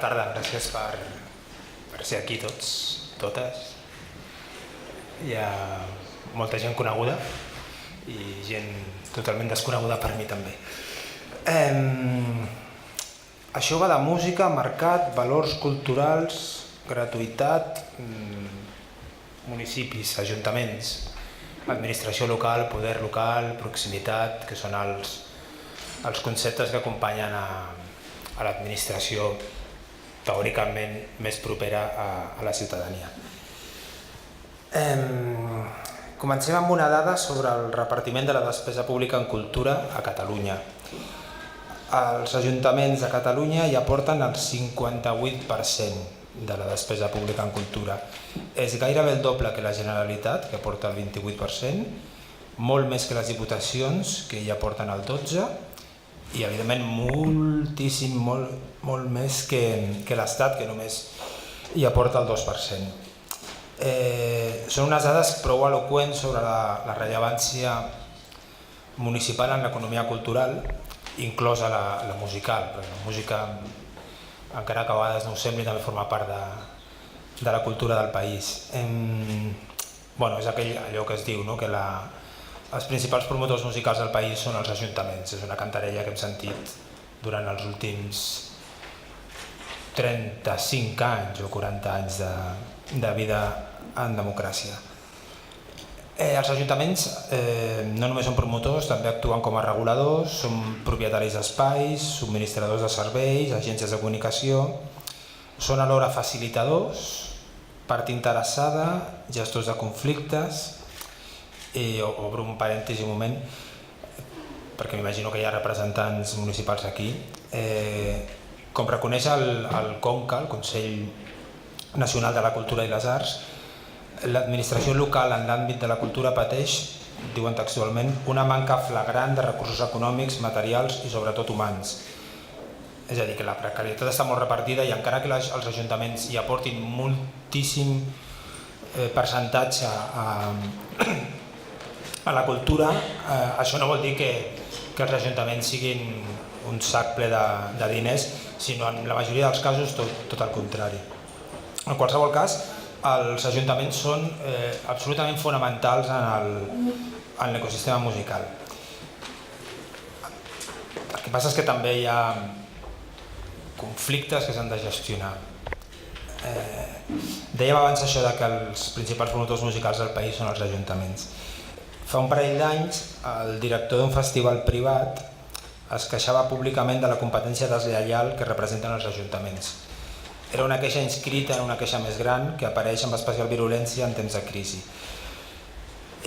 tarda, gràcies per ser aquí tots, totes. Hi ha molta gent coneguda i gent totalment desconeguda per mi també. Això va de música, mercat, valors culturals, gratuïtat, municipis, ajuntaments, administració local, poder local, proximitat, que són els conceptes que acompanyen a l'administració teòricament més propera a la ciutadania. Comencem amb una dada sobre el repartiment de la despesa pública en cultura a Catalunya. Els ajuntaments de Catalunya hi aporten el 58% de la despesa pública en cultura. És gairebé el doble que la Generalitat, que aporta el 28%, molt més que les diputacions, que hi aporten el 12%, i evidentment moltíssim, molt més que l'Estat, que només hi aporta el 2%. Són unes dades prou eloqüents sobre la rellevància municipal en l'economia cultural, inclosa la musical, perquè la música, encara que a vegades no ho sembli, també forma part de la cultura del país. És allò que es diu, que els principals promotors musicals del país són els ajuntaments. És una cantarella que hem sentit durant els últims 35 anys o 40 anys de vida en democràcia. Els ajuntaments no només són promotors, també actuen com a reguladors, són propietaris d'espais, subministradors de serveis, agències de comunicació, són alhora facilitadors, part interessada, gestors de conflictes. Obro un parèntesi un moment, perquè m'imagino que hi ha representants municipals aquí. Com reconeix el CONCA, el Consell Nacional de la Cultura i les Arts, l'administració local en l'àmbit de la cultura pateix, diuen textualment, una manca flagrant de recursos econòmics, materials i sobretot humans. És a dir, que la precarietat està molt repartida i encara que els ajuntaments hi aportin moltíssim percentatge a la cultura, això no vol dir que els ajuntaments siguin un sac ple de diners, sinó en la majoria dels casos tot el contrari. En qualsevol cas, els ajuntaments són absolutament fonamentals en l'ecosistema musical. El que passa és que també hi ha conflictes que s'han de gestionar. Dèiem abans això que els principals promotors musicals del país són els ajuntaments. Fa un parell d'anys, el director d'un festival privat es queixava públicament de la competència deslleial que representen els ajuntaments. Era una queixa inscrita en una queixa més gran que apareix amb especial virulència en temps de crisi.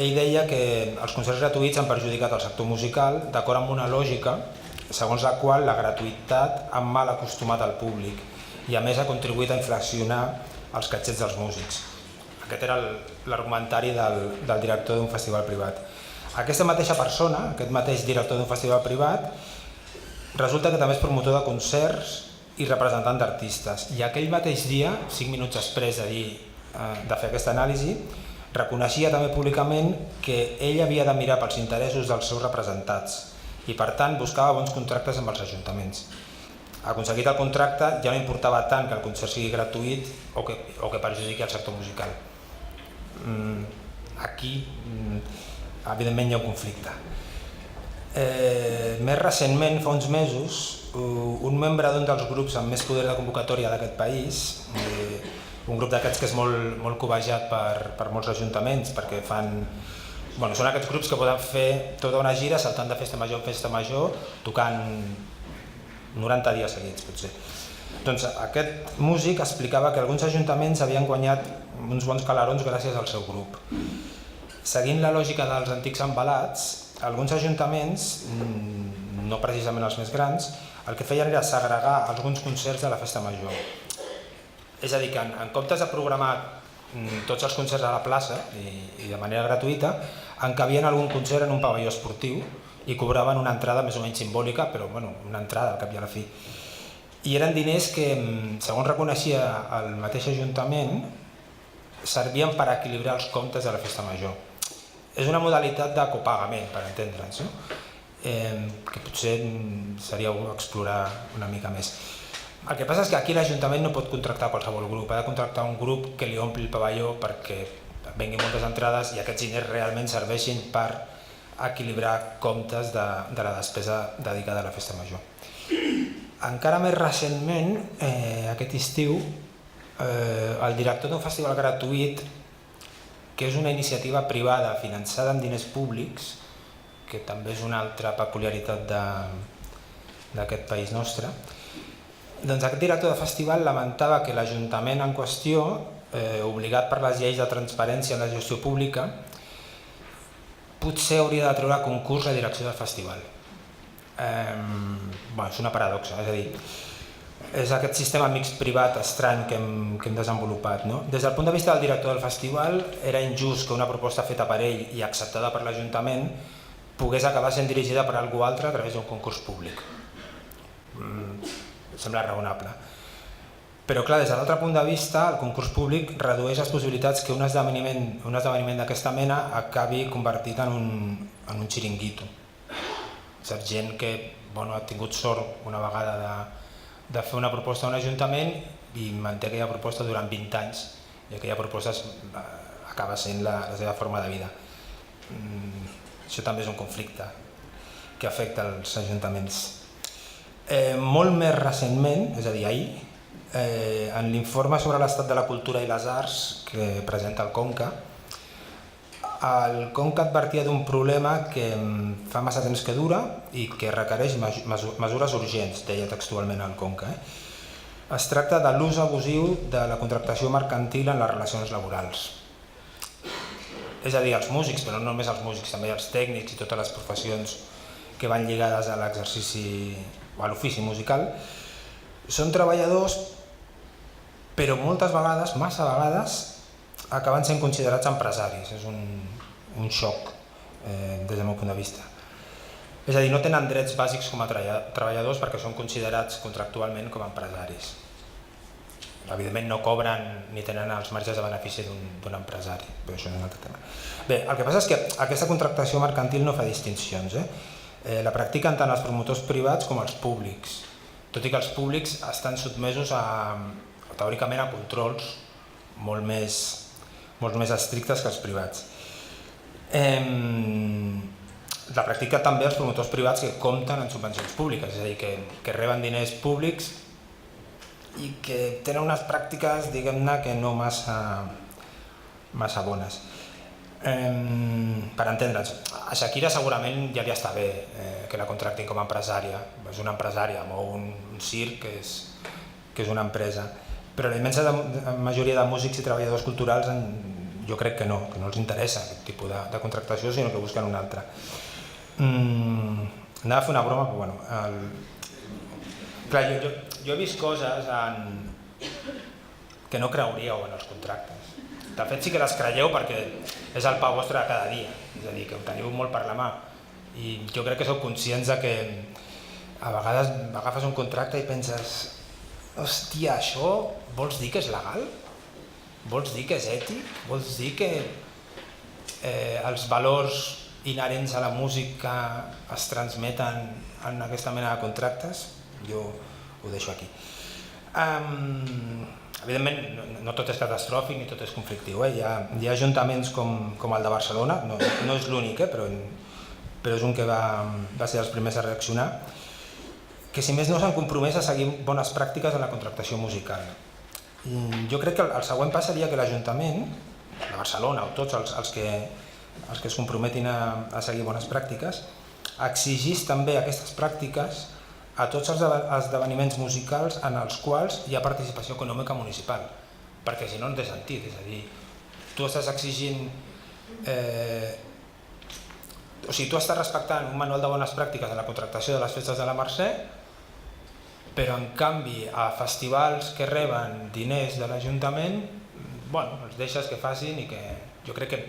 Ell deia que els concerts gratuïts han perjudicat el sector musical d'acord amb una lògica segons la qual la gratuïtat ha mal acostumat al públic i a més ha contribuït a inflacionar els catxets dels músics. Aquest era l'argumentari del director d'un festival privat. Aquesta mateixa persona, aquest mateix director d'un festival privat, resulta que també és promotor de concerts i representant d'artistes. I aquell mateix dia, 5 minuts després de fer aquesta anàlisi, reconeixia també públicament que ell havia de mirar pels interessos dels seus representats i per tant buscava bons contractes amb els ajuntaments. Aconseguit el contracte ja no importava tant que el concert sigui gratuït o que perjudiqui el sector musical. Aquí, evidentment, hi ha un conflicte. Més recentment, fa uns mesos, un membre d'un dels grups amb més poder de convocatòria d'aquest país, un grup d'aquests que és molt cobejat per molts ajuntaments, perquè són aquests grups que poden fer tota una gira saltant de festa major en festa major, tocant 90 dies seguits, potser. Doncs aquest músic explicava que alguns ajuntaments havien guanyat uns bons calarons gràcies al seu grup. Seguint la lògica dels antics embalats, alguns ajuntaments, no precisament els més grans, el que feien era segregar alguns concerts de la festa major. És a dir, que en comptes de programar tots els concerts a la plaça i de manera gratuïta, encabien algun concert en un pavelló esportiu i cobraven una entrada més o menys simbòlica, però una entrada al cap i a la fi. I eren diners que, segons reconeixia el mateix ajuntament, servien per equilibrar els comptes de la festa major. És una modalitat de copagament, per entendre'ns, que potser seria bo explorar una mica més. El que passa és que aquí l'Ajuntament no pot contractar qualsevol grup, ha de contractar un grup que li ompli el pavelló perquè venguin moltes entrades i aquests diners realment serveixin per equilibrar comptes de la despesa dedicada a la festa major. Encara més recentment, aquest estiu, el director d'un festival gratuït, que és una iniciativa privada finançada amb diners públics, que també és una altra peculiaritat d'aquest país nostre, doncs aquest director de festival lamentava que l'Ajuntament en qüestió, obligat per les lleis de transparència en la gestió pública, potser hauria de treure a concurs la direcció del festival. És una paradoxa, és a dir, és aquest sistema mixt privat estrany que hem desenvolupat. Des del punt de vista del director del festival, era injust que una proposta feta per ell i acceptada per l'Ajuntament pogués acabar sent dirigida per algú altre a través d'un concurs públic. Sembla raonable. Però clar, des de l'altre punt de vista, el concurs públic redueix les possibilitats que un esdeveniment d'aquesta mena acabi convertit en un xiringuito. És gent que ha tingut sort una vegada de fer una proposta a un ajuntament i manté aquella proposta durant 20 anys i aquella proposta acaba sent la seva forma de vida. Això també és un conflicte que afecta els ajuntaments. Molt més recentment, és a dir, ahir, en l'informe sobre l'estat de la cultura i les arts que presenta el Conca advertia d'un problema que fa massa temps que dura i que requereix mesures urgents, deia textualment el Conca. Es tracta de l'ús abusiu de la contractació mercantil en les relacions laborals. És a dir, els músics, però no només els músics, també els tècnics i totes les professions que van lligades a l'exercici o a l'ofici musical, són treballadors, però moltes vegades, massa vegades, acaben sent considerats empresaris. És un xoc des del meu punt de vista. És a dir, no tenen drets bàsics com a treballadors perquè són considerats contractualment com a empresaris. Evidentment no cobren ni tenen els marges de benefici d'un empresari, però això és un altre tema. Bé, el que passa és que aquesta contractació mercantil no fa distincions. La practiquen tant els promotors privats com els públics, tot i que els públics estan sotmesos teòricament a controls molt més estrictes que els privats. La practiquen també els promotors privats que compten en subvencions públiques, és a dir, que reben diners públics i que tenen unes pràctiques, diguem-ne, que no massa bones. Per entendre'ns, a Shakira segurament ja li està bé que la contractin com a empresària. És una empresària, mou un circ que és una empresa. Però la immensa majoria de músics i treballadors culturals jo crec que no els interessa aquest tipus de contractació, sinó que busquen una altra. Anava a fer una broma, però bueno... Clar, jo he vist coses que no creuríeu en els contractes. De fet, sí que les creieu perquè és el pa vostre de cada dia, és a dir, que ho teniu molt per la mà. I jo crec que sou conscients que a vegades agafes un contracte i penses hòstia, això vols dir que és legal? Vols dir que és ètic? Vols dir que els valors inherents a la música es transmeten en aquesta mena de contractes? Jo ho deixo aquí. Evidentment, no tot és catastròfic ni tot és conflictiu. Hi ha ajuntaments com el de Barcelona, no és l'únic, però és un que va ser els primers a reaccionar, que si més no s'han compromès a seguir bones pràctiques en la contractació musical. Jo crec que el següent pas seria que l'Ajuntament de Barcelona o tots els que es comprometin a seguir bones pràctiques exigís també aquestes pràctiques a tots els esdeveniments musicals en els quals hi ha participació econòmica municipal, perquè si no té sentit, és a dir, tu estàs exigint, o sigui, tu estàs respectant un manual de bones pràctiques en la contractació de les festes de la Mercè, però en canvi a festivals que reben diners de l'Ajuntament, els deixes que facin i que jo crec que,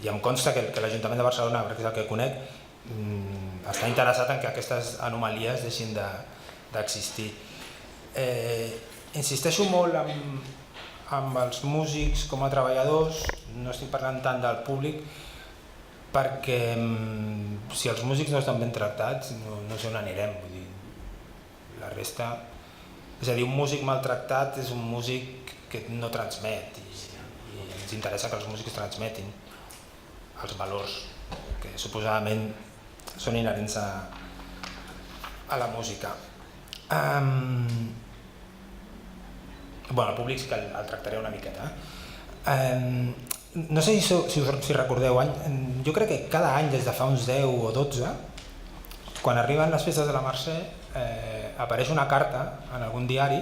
i em consta que l'Ajuntament de Barcelona, perquè és el que conec, està interessat en que aquestes anomalies deixin d'existir. Insisteixo molt amb els músics com a treballadors, no estic parlant tant del públic, perquè si els músics no estan ben tractats no sé on anirem. La resta És a dir, un músic maltractat és un músic que no transmet i ens interessa que els músics transmetin els valors que suposadament són inherents a la música. El públic sí que el tractaré una miqueta. No sé si recordeu, jo crec que cada any des de fa uns 10 o 12, quan arriben les festes de la Mercè, apareix una carta en algun diari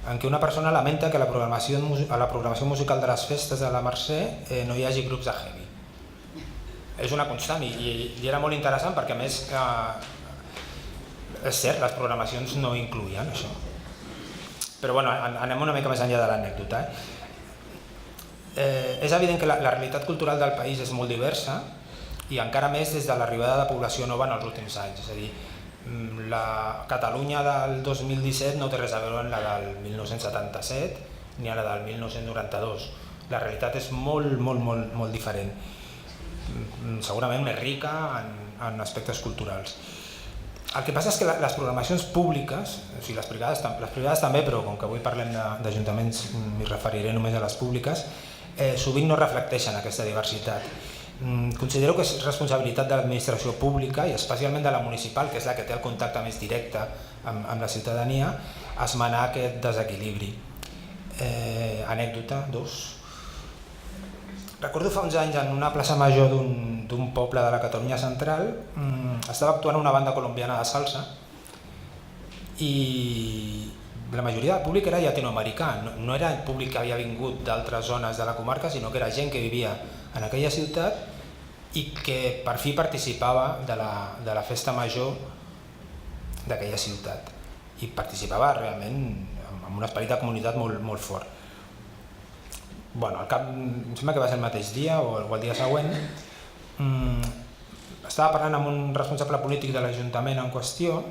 en què una persona lamenta que a la programació musical de les festes de la Mercè no hi hagi grups de heavy. És una constant i era molt interessant perquè a més és cert, les programacions no incloïen això. Però anem una mica més enllà de l'anècdota. És evident que la realitat cultural del país és molt diversa i encara més des de l'arribada de població nova en els últims anys. És a dir, la Catalunya del 2017 no té res a veure amb la del 1977 ni a la del 1992. La realitat és molt, molt, molt, molt diferent. Segurament més rica en aspectes culturals. El que passa és que les programacions públiques, o sigui, les privades també, però com que avui parlem d'ajuntaments m'hi referiré només a les públiques, sovint no reflecteixen aquesta diversitat. Considero que és responsabilitat de l'administració pública i especialment de la municipal, que és la que té el contacte més directe amb la ciutadania, esmenar aquest desequilibri. Anècdota 2. Recordo fa uns anys en una plaça major d'un poble de la Catalunya central estava actuant una banda colombiana de salsa i la majoria del públic era llatinoamericà, no era el públic que havia vingut d'altres zones de la comarca, sinó que era gent que vivia en aquella ciutat i que per fi participava de la festa major d'aquella ciutat i participava realment amb un esperit de comunitat molt fort. Al cap, em sembla que va ser el mateix dia o el dia següent, estava parlant amb un responsable polític de l'Ajuntament en qüestió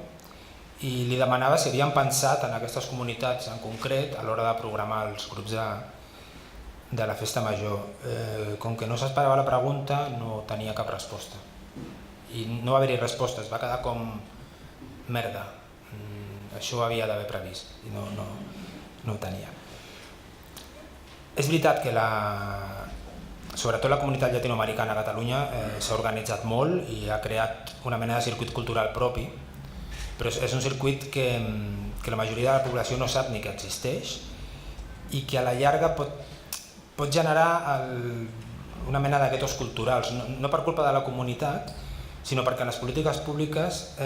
i li demanava si havien pensat en aquestes comunitats en concret a l'hora de programar els grups de la festa major. Com que no s'esperava la pregunta, no tenia cap resposta. I no va haver-hi respostes, va quedar com merda. Això ho havia d'haver previst i no ho tenia. És veritat que sobretot la comunitat llatinoamericana a Catalunya s'ha organitzat molt i ha creat una mena de circuit cultural propi, però és un circuit que la majoria de la població no sap ni que existeix i que a la llarga pot generar una mena de guetos culturals, no per culpa de la comunitat, sinó perquè en les polítiques públiques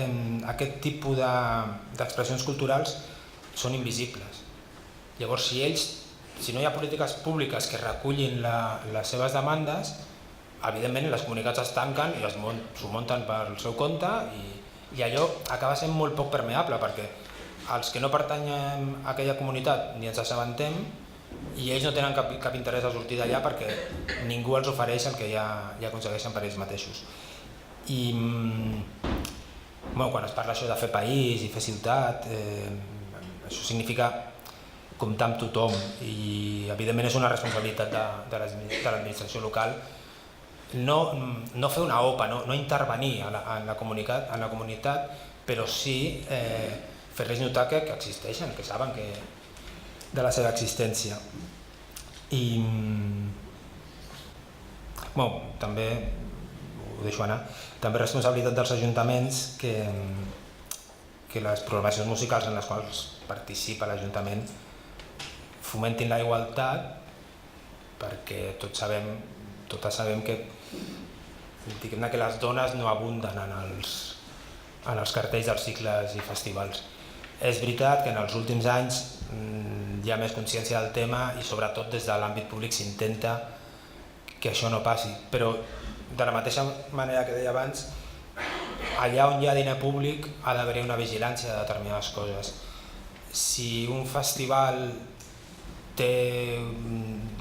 aquest tipus d'expressions culturals són invisibles. Llavors, si no hi ha polítiques públiques que recullin les seves demandes, evidentment les comunitats es tanquen i s'ho munten pel seu compte i allò acaba sent molt poc permeable perquè els que no pertanyen a aquella comunitat ni ens assabentem i ells no tenen cap interès a sortir d'allà perquè ningú els ofereix el que ja aconsegueixen per ells mateixos. I quan es parla això de fer país i fer ciutat, això significa comptar amb tothom i evidentment és una responsabilitat de l'administració local no fer una OPA, no intervenir en la comunitat, però sí fer-los notar que existeixen, que saben de la seva existència. I també ho deixo anar, també responsabilitat dels ajuntaments que les programacions musicals en les quals participa l'Ajuntament fomentin la igualtat perquè totes sabem que les dones no abunden en els cartells dels cicles i festivals. És veritat que en els últims anys hi ha més consciència del tema i sobretot des de l'àmbit públic s'intenta que això no passi, però de la mateixa manera que deia abans, allà on hi ha diner públic ha d'haver-hi una vigilància de determinades coses. Si un festival té,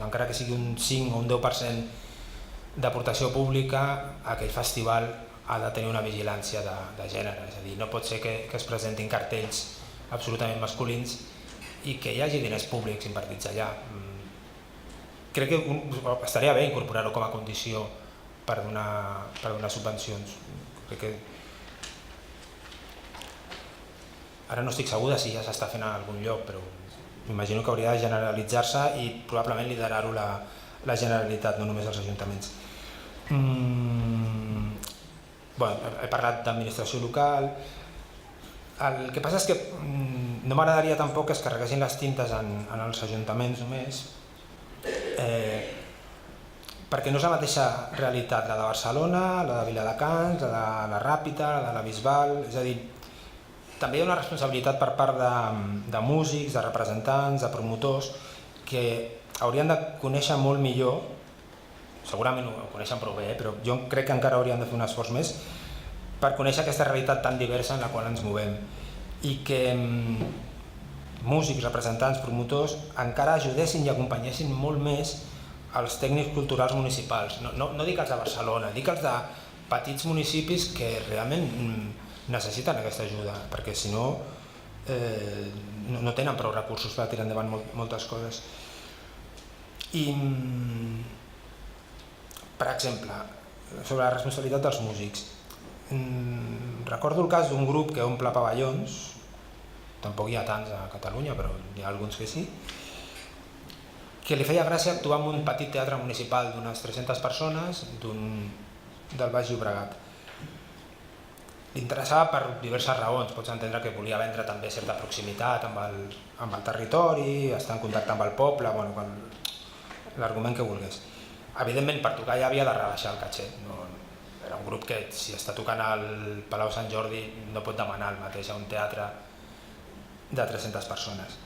encara que sigui un 5 o un 10% d'aportació pública, aquell festival ha de tenir una vigilància de gènere, és a dir, no pot ser que es presentin cartells absolutament masculins i que hi hagi diners públics invertits allà. Crec que estaria bé incorporar-ho com a condició per donar subvencions. Crec que Ara no estic segur de si ja s'està fent en algun lloc, però m'imagino que hauria de generalitzar-se i probablement liderar-ho la Generalitat, no només els ajuntaments. He parlat d'administració local. El que passa és que no m'agradaria tampoc que es carreguessin les tintes en els ajuntaments només, perquè no és la mateixa realitat la de Barcelona, la de Viladecans, la de la Ràpita, la de la Bisbal. És a dir, també hi ha una responsabilitat per part de músics, de representants, de promotors, que haurien de conèixer molt millor, segurament ho coneixen prou bé, però jo crec que encara haurien de fer un esforç més per conèixer aquesta realitat tan diversa en la qual ens movem, i que músics, representants, promotors encara ajudessin i acompanyessin molt més els tècnics culturals municipals. No dic els de Barcelona, dic els de petits municipis que realment necessiten aquesta ajuda, perquè si no no tenen prou recursos per tirar endavant moltes coses. I, per exemple, sobre la responsabilitat dels músics, recordo el cas d'un grup que omple pavellons, tampoc hi ha tants a Catalunya, però hi ha alguns que sí, que li feia gràcia actuar en un petit teatre municipal d'unes 300 persones del Baix Llobregat. L'interessava per diverses raons. Pots entendre que volia vendre també certa proximitat amb el territori, estar en contacte amb el poble, l'argument que volgués. Evidentment, per tocar ja havia de rebaixar el caché. Era un grup que, si està tocant al Palau Sant Jordi, no pot demanar el mateix a un teatre de 300 persones.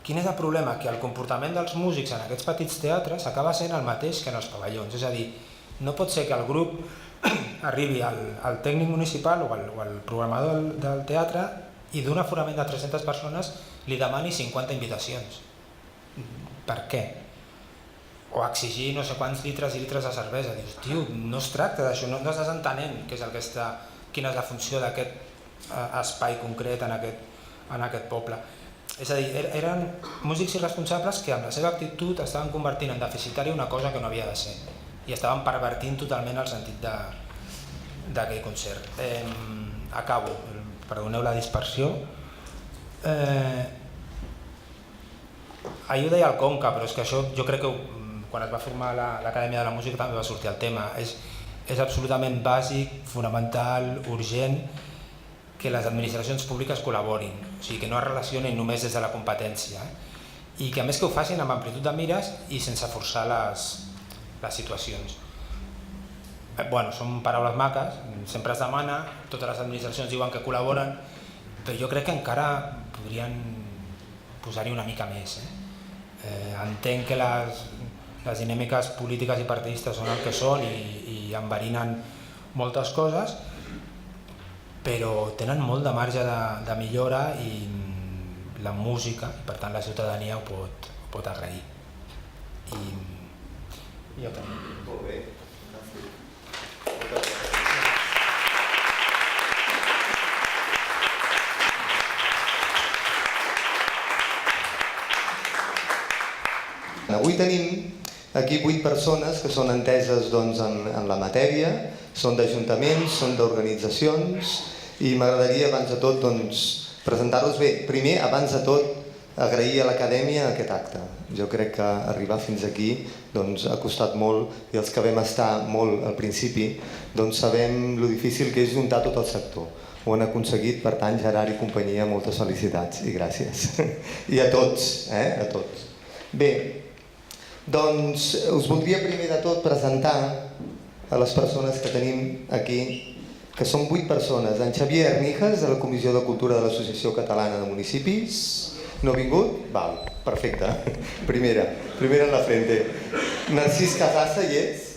Quin és el problema? Que el comportament dels músics en aquests petits teatres acaba sent el mateix que en els pavellons. És a dir, no pot ser que el grup arribi al tècnic municipal o al programador del teatre i d'un aforament de 300 persones li demani 50 invitacions. Per què? O exigir no sé quants litres i litres de cervesa. Dius, tio, no es tracta d'això, no estàs entenent quina és la funció d'aquest espai concret en aquest poble. És a dir, eren músics irresponsables que amb la seva actitud estaven convertint en deficitària una cosa que no havia de ser i estaven pervertint totalment el sentit d'aquell concert. Acabo, perdoneu la dispersió. Ahir ho deia el Conca, però és que això jo crec que quan es va formar l'Acadèmia de la Música també va sortir el tema. És absolutament bàsic, fonamental, urgent que les administracions públiques col·laborin, o sigui, que no es relacionin només des de la competència i que a més que ho facin amb amplitud de mires i sense forçar les situacions. Són paraules maques, sempre es demana, totes les administracions diuen que col·laboren, però jo crec que encara podrien posar-hi una mica més. Entenc que les dinàmiques polítiques i partidistes són el que són i enverinen moltes coses, però tenen molt de marge de millora i la música, i per tant la ciutadania ho pot agrair. I jo també. Molt bé. Avui tenim aquí 8 persones que són enteses en la matèria, són d'ajuntaments, són d'organitzacions, i m'agradaria abans de tot presentar-los bé. Primer, abans de tot, agrair a l'Acadèmia aquest acte. Jo crec que arribar fins aquí ha costat molt i els que vam estar molt al principi sabem lo difícil que és juntar tot el sector. Ho han aconseguit, per tant, Gerard i companyia, moltes felicitats i gràcies. I a tots, a tots. Bé, us voldria primer de tot presentar a les persones que tenim aquí, que són 8 persones. En Xavier Arnijas, de la Comissió de Cultura de l'Associació Catalana de Municipis. No ha vingut? Val, perfecte. Primera en la frente. Narcís Casassa, hi és?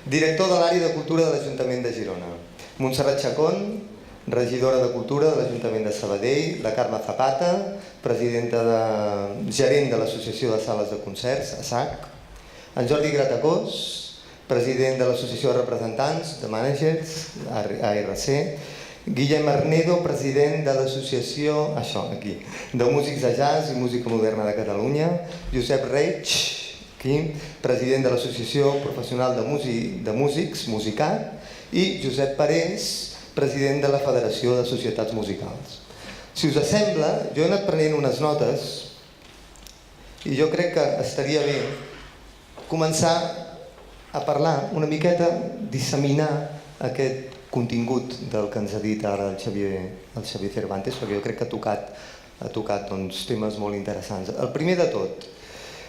Director de l'àrea de Cultura de l'Ajuntament de Girona. Montserrat Chacón, regidora de Cultura de l'Ajuntament de Sabadell. La Carme Zapata, gerent de l'Associació de Sales de Concerts, ASAC. En Jordi Gratacós, president de l'Associació de Representants, de Managers, ARC. Guillem Arnedo, president de l'Associació de Músics de Jazz i Música Moderna de Catalunya. Josep Reig, president de l'Associació Professional de Músics, Musicat. I Josep Parés, president de la Federació de Societats Musicals. Si us sembla, jo he anat prenent unes notes i jo crec que estaria bé començar a parlar una miqueta, disseminar aquest contingut del que ens ha dit ara el Xavier Cervantes, perquè jo crec que ha tocat temes molt interessants. El primer de tot,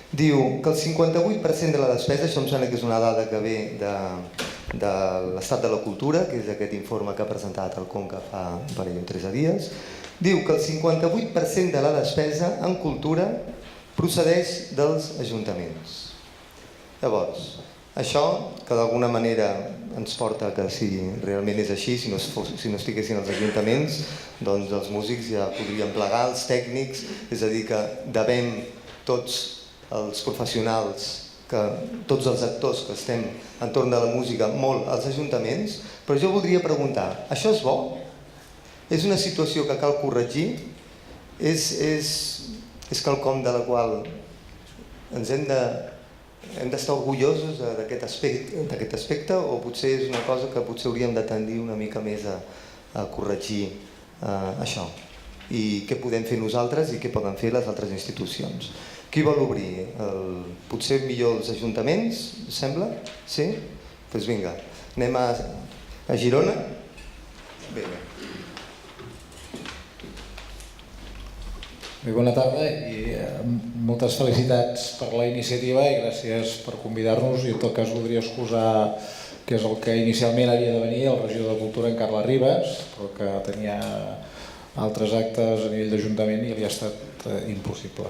diu que el 58% de la despesa, això em sembla que és una dada que ve de l'Estat de la Cultura, que és aquest informe que ha presentat el Conca fa un parell o 13 dies, diu que el 58% de la despesa en cultura procedeix dels ajuntaments. Llavors, això, que d'alguna manera ens porta que si realment és així, si no estiguessin els ajuntaments, doncs els músics ja podrien plegar, els tècnics, és a dir, que devem tots els professionals, tots els actors que estem entorn de la música molt als ajuntaments, però jo voldria preguntar, això és bo? És una situació que cal corregir? És quelcom de la qual ens hem d'estar orgullosos d'aquest aspecte o potser és una cosa que potser hauríem de tendir una mica més a corregir això? I què podem fer nosaltres i què poden fer les altres institucions? Qui vol obrir? Potser millor els ajuntaments, sembla? Sí? Doncs vinga, anem a Girona? Vinga. Bona tarda i moltes felicitats per la iniciativa i gràcies per convidar-nos. I en tot cas voldria excusar que és el que inicialment havia de venir el regidor de Cultura, en Carles Ribas, però que tenia altres actes a nivell d'Ajuntament i li ha estat impossible.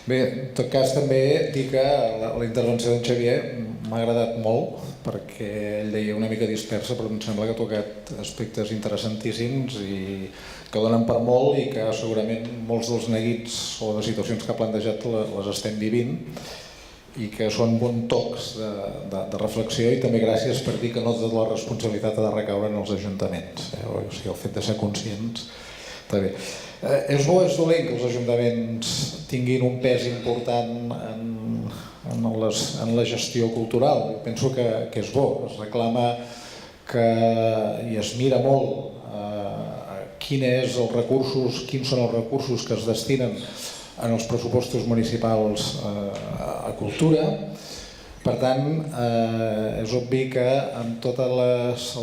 Bé, en tot cas també dir que la intervenció d'en Xavier m'ha agradat molt perquè ell deia una mica dispersa, però em sembla que ha tocat aspectes interessantíssims i que donen per molt i que segurament molts dels neguits o de situacions que ha plantejat les estem vivint i que són bons tocs de reflexió i també gràcies per dir que no tota la responsabilitat ha de recaure en els ajuntaments. O sigui, el fet de ser conscients està bé. És bo o és dolent que els ajuntaments tinguin un pes important en la gestió cultural? Jo penso que és bo, es reclama i es mira molt quins són els recursos que es destinen en els pressupostos municipals a cultura. Per tant, és obvi que amb tot el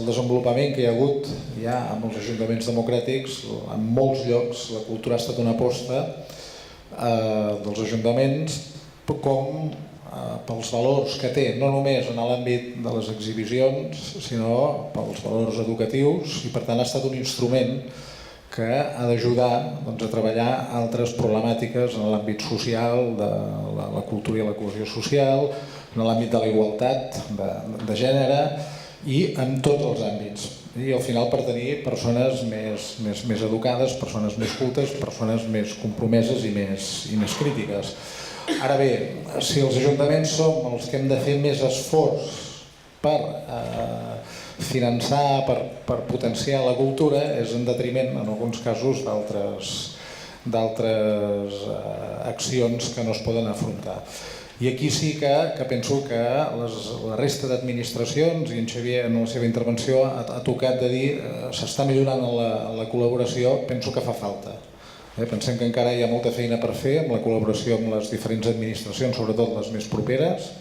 desenvolupament que hi ha hagut ja amb els ajuntaments democràtics, en molts llocs la cultura ha estat una aposta dels ajuntaments com pels valors que té, no només en l'àmbit de les exhibicions, sinó pels valors educatius i per tant ha estat un instrument que ha d'ajudar a treballar altres problemàtiques en l'àmbit social, de la cultura i la cohesió social, en l'àmbit de la igualtat de gènere i en tots els àmbits. I al final per tenir persones més educades, persones més cultes, persones més compromeses i més crítiques. Ara bé, si els ajuntaments som els que hem de fer més esforç per finançar, per potenciar la cultura, és en detriment, en alguns casos, d'altres accions que no es poden afrontar. I aquí sí que penso que la resta d'administracions, i en Xavier en la seva intervenció ha tocat de dir s'està millorant en la col·laboració, penso que fa falta. Pensem que encara hi ha molta feina per fer amb la col·laboració amb les diferents administracions, sobretot les més properes,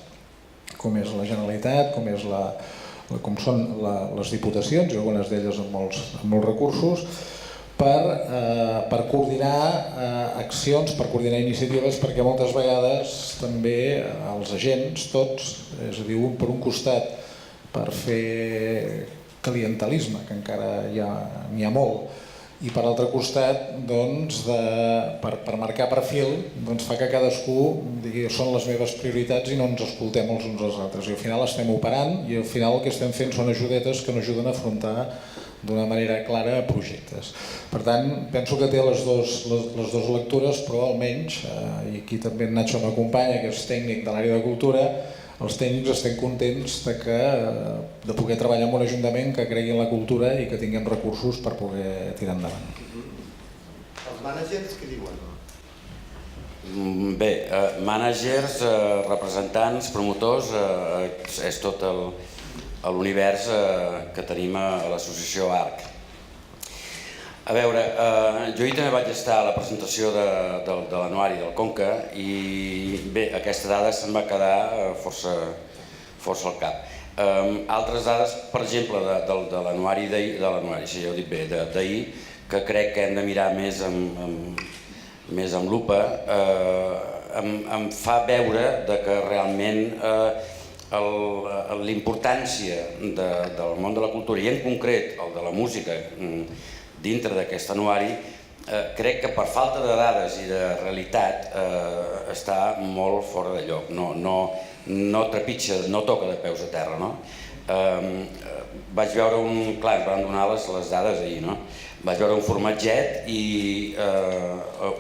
com és la Generalitat, com són les diputacions, i algunes d'elles amb molts recursos, per coordinar accions, per coordinar iniciatives, perquè moltes vegades també els agents, tots, és a dir, per un costat, per fer clientelisme, que encara n'hi ha molt, i per l'altre costat, per marcar perfil, fa que cadascú digui són les meves prioritats i no ens escoltem els uns als altres. I al final estem operant i al final el que estem fent són ajudetes que no ajuden a afrontar d'una manera clara projectes. Per tant, penso que té les dues lectures, però almenys, i aquí també en Nacho m'acompanya, que és tècnic de l'àrea de cultura, els tècnics estem contents de poder treballar en un ajuntament que cregui en la cultura i que tinguem recursos per poder tirar endavant. Els mànagers què diuen? Bé, mànagers, representants, promotors, és tot l'univers que tenim a l'associació ARC. A veure, jo ahir també vaig estar a la presentació de l'anuari del Conca i bé, aquesta dada se'm va quedar força al cap. Altres dades, per exemple, de l'anuari d'ahir, sí, ja ho dic bé, d'ahir, que crec que hem de mirar més amb lupa, em fa veure que realment l'importància del món de la cultura, i en concret el de la música, dintre d'aquest anuari, crec que per falta de dades i de realitat està molt fora de lloc, no trepitja, no toca de peus a terra. Vaig veure clar, ens van donar les dades ahir, vaig veure un formatget i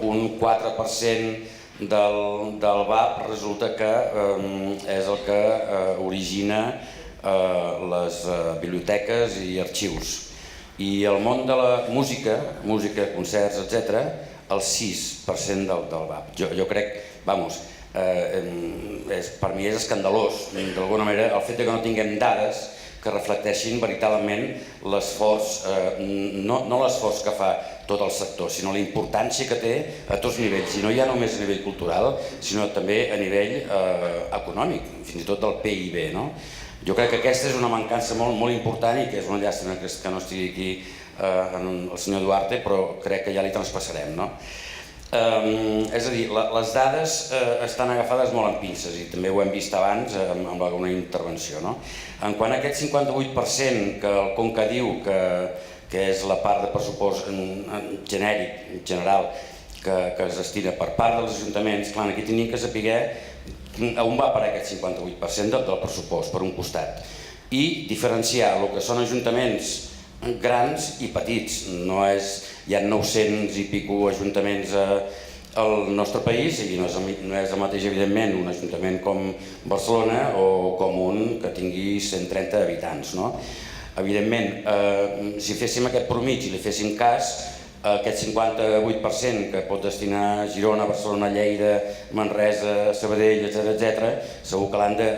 un 4% del VAP resulta que és el que origina les biblioteques i arxius. I el món de la música, concerts, etc., el 6% del VAP. Jo crec, per mi és escandalós, d'alguna manera, el fet que no tinguem dades que reflecteixin veritablement l'esforç, no l'esforç que fa tot el sector, sinó la importància que té a tots nivells, i no ja només a nivell cultural, sinó també a nivell econòmic, fins i tot del PIB. Jo crec que aquesta és una mancança molt important i que és una llàstima que no estigui aquí el senyor Duarte, però crec que ja li traspassarem. És a dir, les dades estan agafades molt amb pinces i també ho hem vist abans amb alguna intervenció. En quant a aquest 58% que el Conca diu que és la part de pressupost genèric, general, que es destina per part dels ajuntaments, clar, aquí tenim que saber on va per aquest 58% del pressupost, per un costat, i diferenciar el que són ajuntaments grans i petits. Hi ha 900 i pico ajuntaments al nostre país i no és el mateix, evidentment, un ajuntament com Barcelona o com un que tingui 130 habitants. Evidentment, si féssim aquest promig i li féssim cas, aquest 58% que pot destinar Girona, Barcelona, Lleida, Manresa, Sabadell, etc., segur que l'han de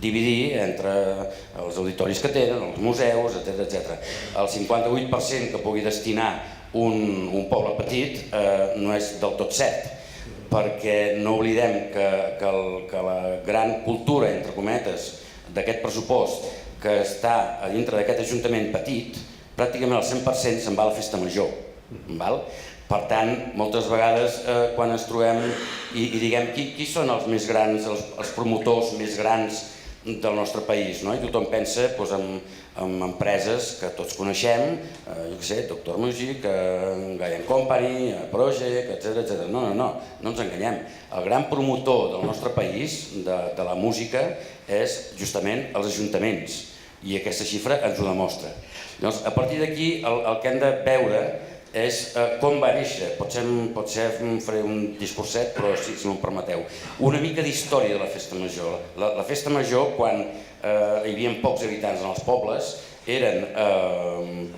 dividir entre els auditoris que tenen, els museus, etc. El 58% que pugui destinar un poble petit no és del tot cert, perquè no oblidem que la gran cultura, entre cometes, d'aquest pressupost que està a dintre d'aquest ajuntament petit, pràcticament el 100% se'n va a la festa major. Per tant, moltes vegades quan ens trobem i diguem qui són els més grans, els promotors més grans del nostre país, i tothom pensa en empreses que tots coneixem, jo què sé, Doctor Music, Gaia Company, Project, etc. No ens enganyem. El gran promotor del nostre país, de la música, és justament els ajuntaments, i aquesta xifra ens ho demostra. A partir d'aquí el que hem de veure és com va néixer. Potser faré un discurset, però si m'ho permeteu. Una mica d'història de la Festa Major. La Festa Major, quan hi havia pocs habitants en els pobles, eren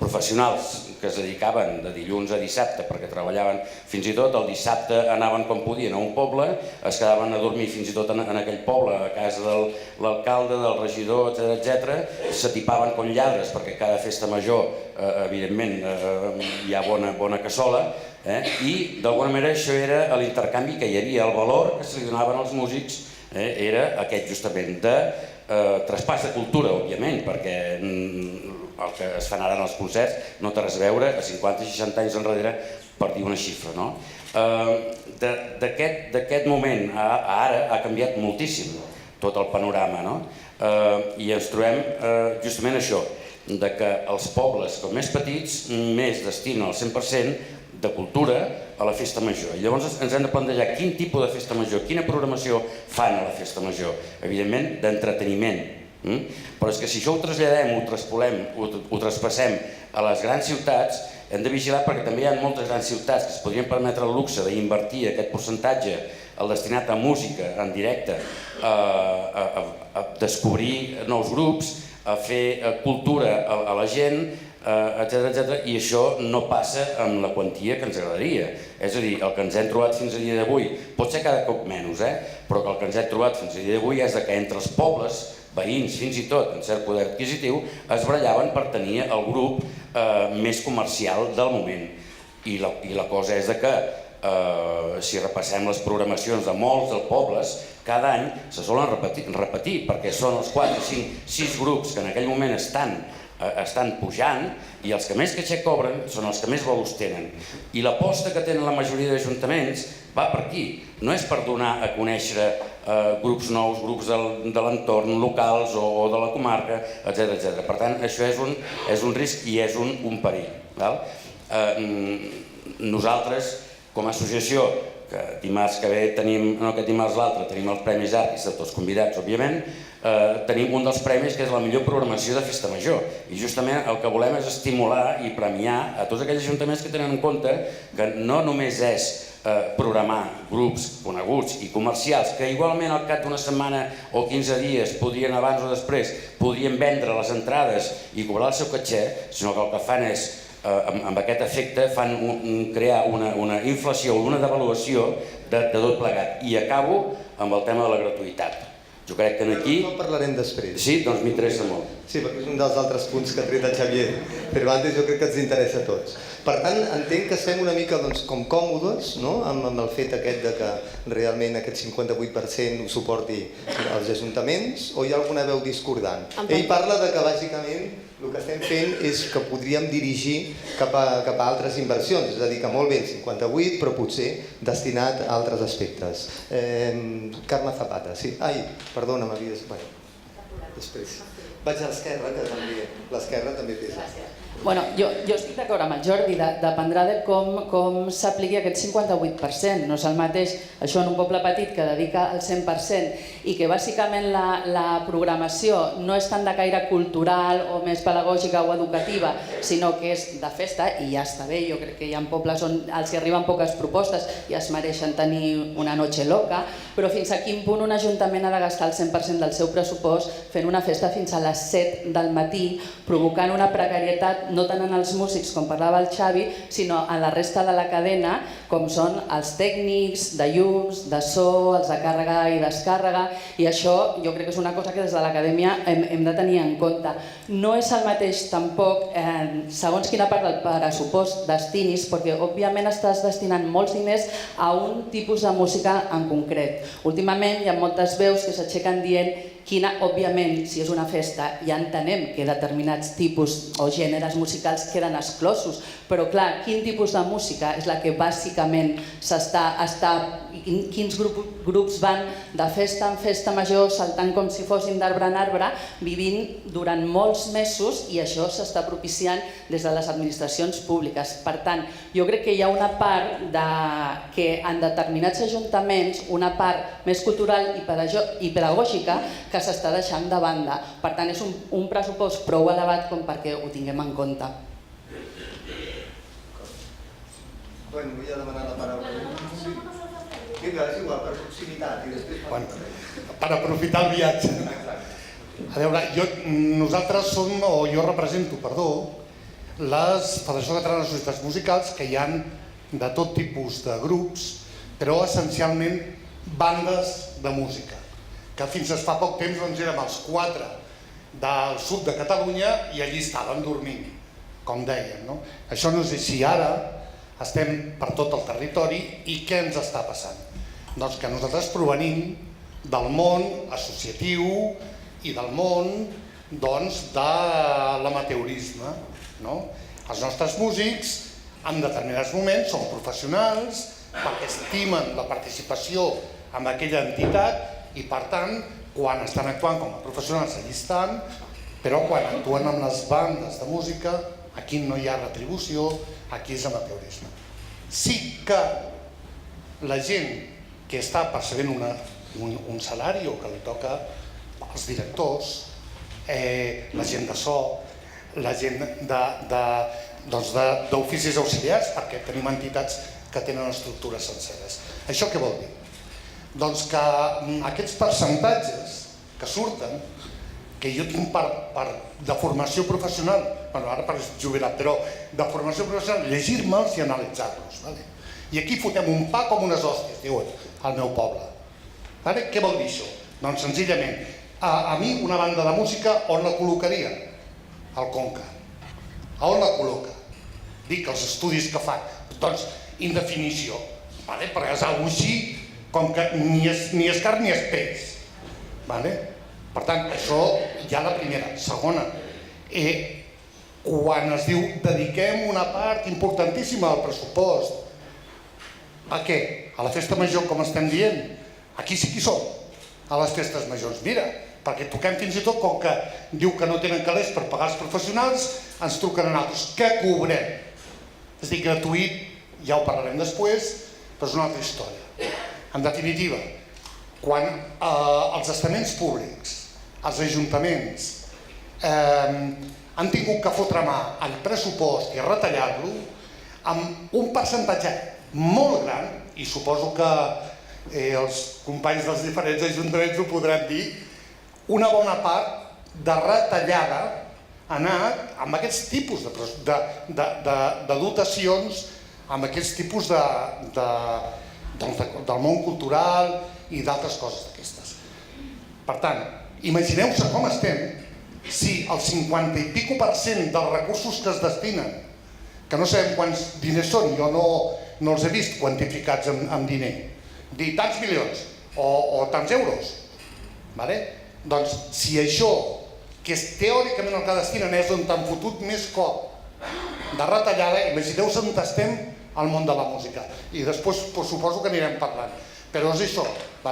professionals que es dedicaven de dilluns a dissabte perquè treballaven fins i tot el dissabte, anaven com podien a un poble, es quedaven a dormir fins i tot en aquell poble, a casa de l'alcalde, del regidor, etc. S'atipaven com lladres perquè cada festa major, evidentment, hi ha bona cassola, i d'alguna manera això era l'intercanvi que hi havia, el valor que se li donaven als músics era aquest justament de traspàs de cultura, òbviament, perquè el que es fan ara en els concerts no té res a veure a 50-60 anys enrere, per dir una xifra. D'aquest moment a ara ha canviat moltíssim tot el panorama, i ens trobem justament això, que els pobles com més petits més destinen el 100% de cultura a la festa major. I llavors ens hem de plantejar quin tipus de festa major, quina programació fan a la festa major. Evidentment, d'entreteniment. Però és que si això ho traslladem, ho traspolem, ho traspassem a les grans ciutats, hem de vigilar perquè també hi ha moltes grans ciutats que es podrien permetre el luxe d'invertir aquest percentatge destinat a música en directe, a descobrir nous grups, a fer cultura a la gent, etcètera, i això no passa amb la quantia que ens agradaria. És a dir, el que ens hem trobat fins a dia d'avui, pot ser cada cop menys, però que el que ens hem trobat fins a dia d'avui és que entre els pobles, veïns fins i tot, en cert poder adquisitiu, es barallaven per tenir el grup més comercial del moment. I la cosa és que si repassem les programacions de molts dels pobles, cada any se solen repetir perquè són els 4, 5, 6 grups que en aquell moment estan pujant i els que més caixer cobren són els que més bolos tenen. I l'aposta que tenen la majoria d'ajuntaments va per aquí. No és per donar a conèixer grups nous, grups de l'entorn, locals o de la comarca, etcètera. Per tant, això és un risc i és un perill. Nosaltres, com a associació, que dimarts que ve tenim, no aquest dimarts l'altre, tenim els Premis Artis, tots convidats, òbviament, tenim un dels premis que és la millor programació de Festa Major. I justament el que volem és estimular i premiar a tots aquells ajuntaments que tenen en compte que no només és programar grups coneguts i comercials que igualment al cap d'una setmana o 15 dies podrien abans o després podrien vendre les entrades i cobrar el seu caixer, sinó que el que fan és amb aquest efecte fan crear una inflació o una devaluació de tot plegat. I acabo amb el tema de la gratuïtat. Jo crec que aquí... No parlarem després. Sí, doncs m'interessa molt. Sí, perquè és un dels altres punts que ha tret el Xavier. Però antes jo crec que ens interessa a tots. Per tant, entenc que estem una mica com còmodes amb el fet aquest de que realment aquest 58% ho suporti els ajuntaments, o hi ha alguna veu discordant? Ell parla de que bàsicament el que estem fent és que podríem dirigir cap a altres inversions, és a dir, que molt bé el 58, però potser destinat a altres aspectes. Carme Zapata, sí. Ai, perdona, m'havies... Després. Vaig a l'esquerra, que també... L'esquerra també pesa. Bueno, jo estic d'acord amb el Jordi, dependrà de com s'apliqui aquest 58%. No és el mateix això en un poble petit que dedica el 100% i que bàsicament la programació no és tant de caire cultural o més pedagògica o educativa, sinó que és de festa i ja està bé. Jo crec que hi ha pobles on els hi arriben poques propostes i es mereixen tenir una noche loca, però fins a quin punt un ajuntament ha de gastar el 100% del seu pressupost fent una festa fins a les 7 del matí, provocant una precarietat no tant en els músics, com parlava el Xavi, sinó en la resta de la cadena, com són els tècnics de llums, de so, els de càrrega i descàrrega, i això jo crec que és una cosa que des de l'acadèmia hem de tenir en compte. No és el mateix tampoc, segons quina part del pressupost destinis, perquè òbviament estàs destinant molts diners a un tipus de música en concret. Últimament hi ha moltes veus que s'aixequen dient quina, òbviament, si és una festa, ja entenem que determinats tipus o gèneres musicals queden exclosos, però clar, quin tipus de música és la que bàsicament quins grups van de festa en festa major, saltant com si fossin d'arbre en arbre, vivint durant molts mesos, i això s'està propiciant des de les administracions públiques. Per tant, jo crec que hi ha una part que en determinats ajuntaments, una part més cultural i pedagògica, que s'està deixant de banda. Per tant, és un pressupost prou elevat com perquè ho tinguem en compte. Bueno, vull demanar la paraula. Vinga, és igual, per proximitat i després... Per aprofitar el viatge. A veure, nosaltres som, o jo represento, les Federació Catalana de Societats Musicals, que hi ha de tot tipus de grups, però essencialment bandes de música, que fins a fa poc temps érem els 4 del sud de Catalunya i allí estàvem dormint, com dèiem. Això no és així ara, estem per tot el territori, i què ens està passant? Doncs que nosaltres provenim del món associatiu i del món de l'amateurisme. Els nostres músics en determinats moments són professionals perquè estimen la participació en aquella entitat i per tant quan estan actuant com a professionals allí estan, però quan actuen amb les bandes de música aquí no hi ha retribució, aquí és amateurisme. Sí que la gent que està percebent un salari o que li toca als directors, la gent de so, la gent d'oficis auxiliars, perquè tenim entitats que tenen estructures senceres. Això què vol dir? Doncs que aquests percentatges que surten, que jo tinc de formació professional, bueno, ara per jubilat, però de formació professional, llegir-me'ls i analitzar-los. I aquí fotem un pa com unes hòsties, diuen, al meu poble. Què vol dir això? Doncs senzillament, a mi una banda de música on la col·locaria? Al Conca. A on la col·loca? Dic, els estudis que fan. Doncs, indefinició, perquè és alguna cosa així com que ni és carn ni és peix. Per tant, això ja la primera. Segona, quan es diu dediquem una part importantíssima al pressupost, a què? A la festa major, com estem dient? Aquí sí que hi som, a les festes majors. Mira, perquè toquem fins i tot, com que diu que no tenen calés per pagar els professionals, ens truquen a nosaltres. Què cobrem? És a dir, gratuït, ja ho parlarem després, però és una altra història. En definitiva, quan els estaments públics, els ajuntaments, han tingut que fotre mà al pressupost i retallar-lo amb un percentatge molt gran, i suposo que els companys dels diferents ajuntaments ho podran dir, una bona part de retallada ha anat amb aquests tipus de dotacions, amb aquests tipus del món cultural i d'altres coses d'aquestes. Per tant, imagineu-se com estem si el 50 i pico % dels recursos que es destinen, que no sabem quants diners són, jo no els he vist quantificats en diner, dir tants milions o tants euros, doncs si això, que és teòricament el que destinen, és on t'han fotut més cop de retallada, imagineu-se on estem al món de la música. I després suposo que anirem parlant. Però és això, a